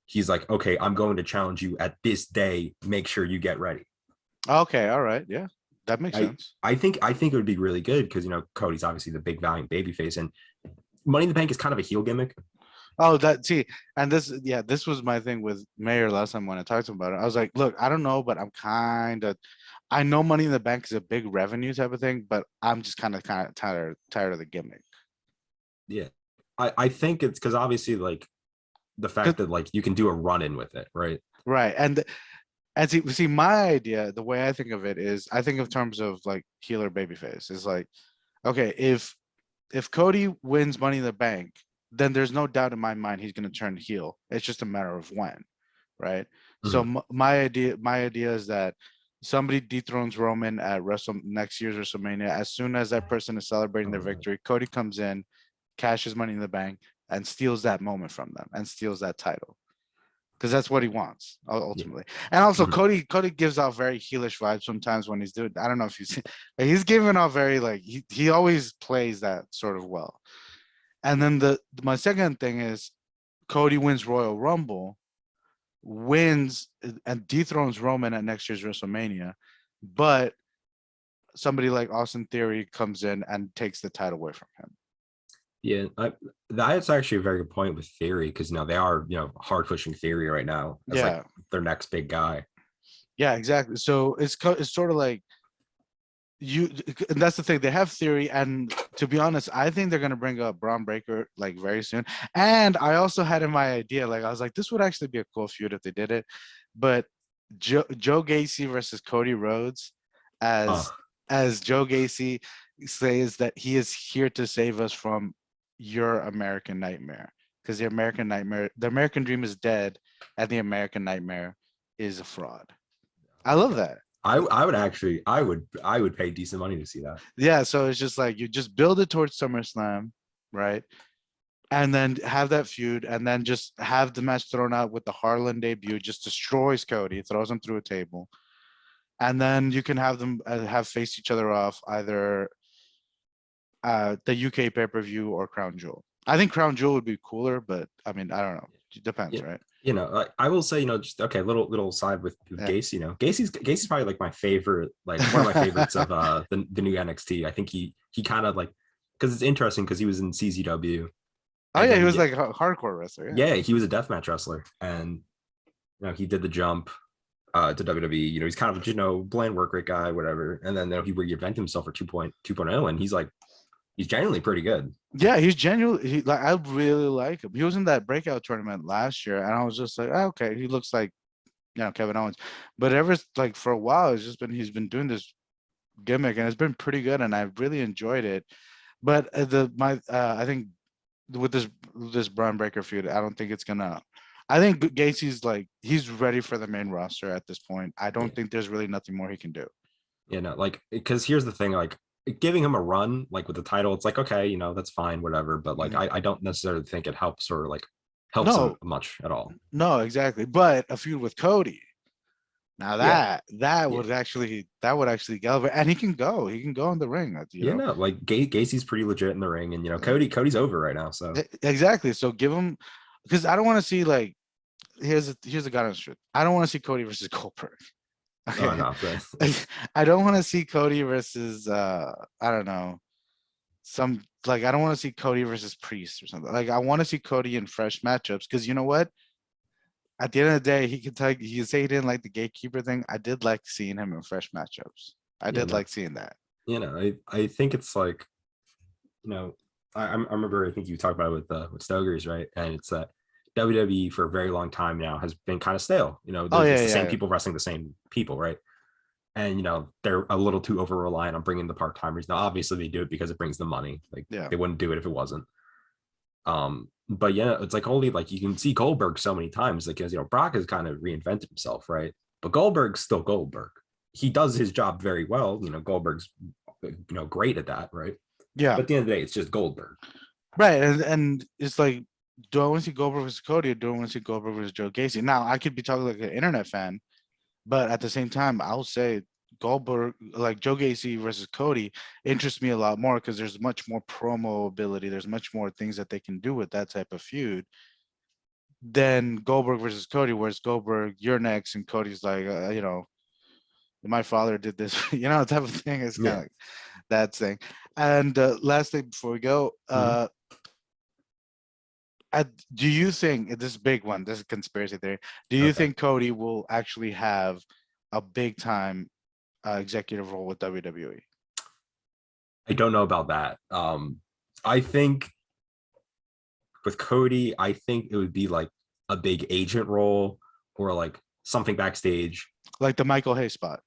he's like, okay, I'm going to challenge you at this day. Make sure you get ready. Okay. All right. Yeah, that makes sense. I think it would be really good because Cody's obviously the big valiant babyface, and Money in the Bank is kind of a heel gimmick. Oh, this was my thing with Mayor last time when I talked to him about it. I was like, look, I don't know, but I know Money in the Bank is a big revenue type of thing, but I'm just kind of tired of the gimmick. Yeah, I think it's because obviously like the fact that like you can do a run in with it, right? Right, and see, my idea, the way I think of it is, I think of terms of like heel or babyface. Is like, okay, if Cody wins Money in the Bank, then there's no doubt in my mind he's going to turn heel. It's just a matter of when, right? Mm-hmm. So my idea is that somebody dethrones Roman at next year's WrestleMania. As soon as that person is celebrating their victory, Cody comes in, cashes Money in the Bank, and steals that moment from them and steals that title. Because that's what he wants ultimately. Yeah. And also Cody gives off very heelish vibes sometimes when he's doing. I don't know if you see, he's giving off very like he always plays that sort of well. And then my second thing is Cody wins Royal Rumble, wins and dethrones Roman at next year's WrestleMania, but somebody like Austin Theory comes in and takes the title away from him. Yeah, that's actually a very good point with Theory because they are hard pushing Theory right now as like their next big guy. Yeah, exactly. So it's sort of like and that's the thing. They have Theory, and to be honest, I think they're gonna bring up Braun Breaker like very soon. And I also had in my idea, like I was like, this would actually be a cool feud if they did it, but Joe Gacy versus Cody Rhodes, as Joe Gacy says that he is here to save us from your American nightmare, because the American dream is dead, and the American nightmare is a fraud. I love that. I would pay decent money to see that. Yeah, so it's just like you just build it towards SummerSlam, right? and then have that feud, and then just have the match thrown out with the Harlan debut, just destroys Cody, throws him through a table, and then you can have them have face each other off either the UK pay-per-view or Crown Jewel. I think Crown Jewel would be cooler, but I mean, I don't know. It depends, Yeah. right? I will say, just okay, little side with Yeah. Gacy. Gacy's probably like my favorite, like one of my favorites of the new NXT. I think he kind of like, because it's interesting because he was in CZW. Oh and yeah, then he was like a hardcore wrestler. yeah, he was a deathmatch wrestler, and he did the jump to WWE. He's kind of bland work rate guy, whatever. And then he reinvented himself for 2.0, and he's genuinely pretty good. Yeah, he's genuinely like I really like him. He was in that breakout tournament last year, and I was just like, oh, okay, he looks like Kevin Owens. But ever like for a while, he's been doing this gimmick, and it's been pretty good, and I really enjoyed it. But I think with this Braun Breaker feud, I don't think it's gonna. I think Gacy's like he's ready for the main roster at this point. I don't think there's really nothing more he can do. Like because here's the thing, like giving him a run like with the title, it's like okay, that's fine, whatever. But like I don't necessarily think it helps or like helps him much at all. No, exactly. But a feud with Cody. Now that would actually galvanize, and he can go in the ring. Like Gacy's pretty legit in the ring, and Cody's over right now. So exactly. So give him, because I don't want to see like here's the God honest truth. I don't want to see Cody versus Goldberg. Okay. Oh, no, I don't want to see Cody versus I don't know, I don't want to see Cody versus Priest or something. Like I want to see Cody in fresh matchups, because you know what? At the end of the day, he can say he didn't like the gatekeeper thing. I did like seeing him in fresh matchups. I did like seeing that. I think it's like, I remember, I think you talked about it with Stogers, right? And it's that WWE for a very long time now has been kind of stale. It's the same people wrestling the same people, right? And they're a little too over reliant on bringing the part timers. Now, obviously, they do it because it brings them money. Like they wouldn't do it if it wasn't. But it's like only like you can see Goldberg so many times, because Brock has kind of reinvented himself, right? But Goldberg's still Goldberg. He does his job very well. Goldberg's great at that, right? Yeah. But at the end of the day, it's just Goldberg. Right. And it's like, do I want to see Goldberg versus Cody, or do I want to see Goldberg versus Joe Gacy? Now, I could be talking like an internet fan, but at the same time, I'll say Goldberg, like Joe Gacy versus Cody, interests me a lot more, because there's much more promo ability. There's much more things that they can do with that type of feud than Goldberg versus Cody, whereas Goldberg, you're next, and Cody's like, my father did this, type of thing. It's kind of like that thing. And last thing before we go, do you think, this is a big one, this is a conspiracy theory, do you think Cody will actually have a big time executive role with WWE? I don't know about that. I think with Cody, I think it would be like a big agent role, or like something backstage, like the Michael Hay spot.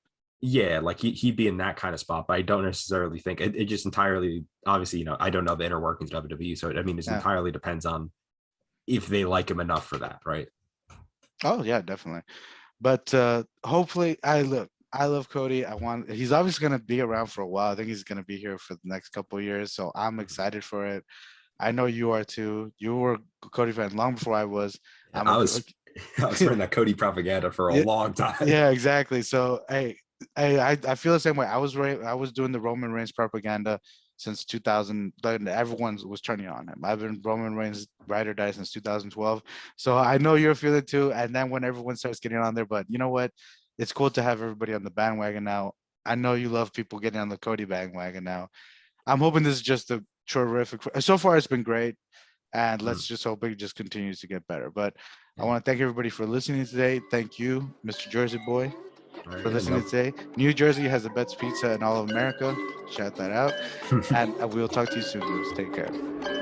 Yeah, like he'd be in that kind of spot, but I don't necessarily think it just entirely, obviously, I don't know the inner workings of WWE. So it entirely depends on if they like him enough for that, right? Oh yeah, definitely. But hopefully, I love Cody. He's obviously going to be around for a while. I think he's going to be here for the next couple of years. So I'm excited for it. I know you are too. You were a Cody fan long before I was. I was spreading that Cody propaganda for a long time. Yeah, exactly. So I feel the same way. I was doing the Roman Reigns propaganda since 2000. Everyone was turning on him. I've been Roman Reigns ride or die since 2012. So I know you're feeling too. And then when everyone starts getting on there, but you know what? It's cool to have everybody on the bandwagon now. I know you love people getting on the Cody bandwagon now. I'm hoping this is just a terrific. So far, it's been great. And let's just hope it just continues to get better. But I want to thank everybody for listening today. Thank you, Mr. Jersey Boy, for listening today. New Jersey has the best pizza in all of America. Shout that out. And we'll talk to you soon. Take care.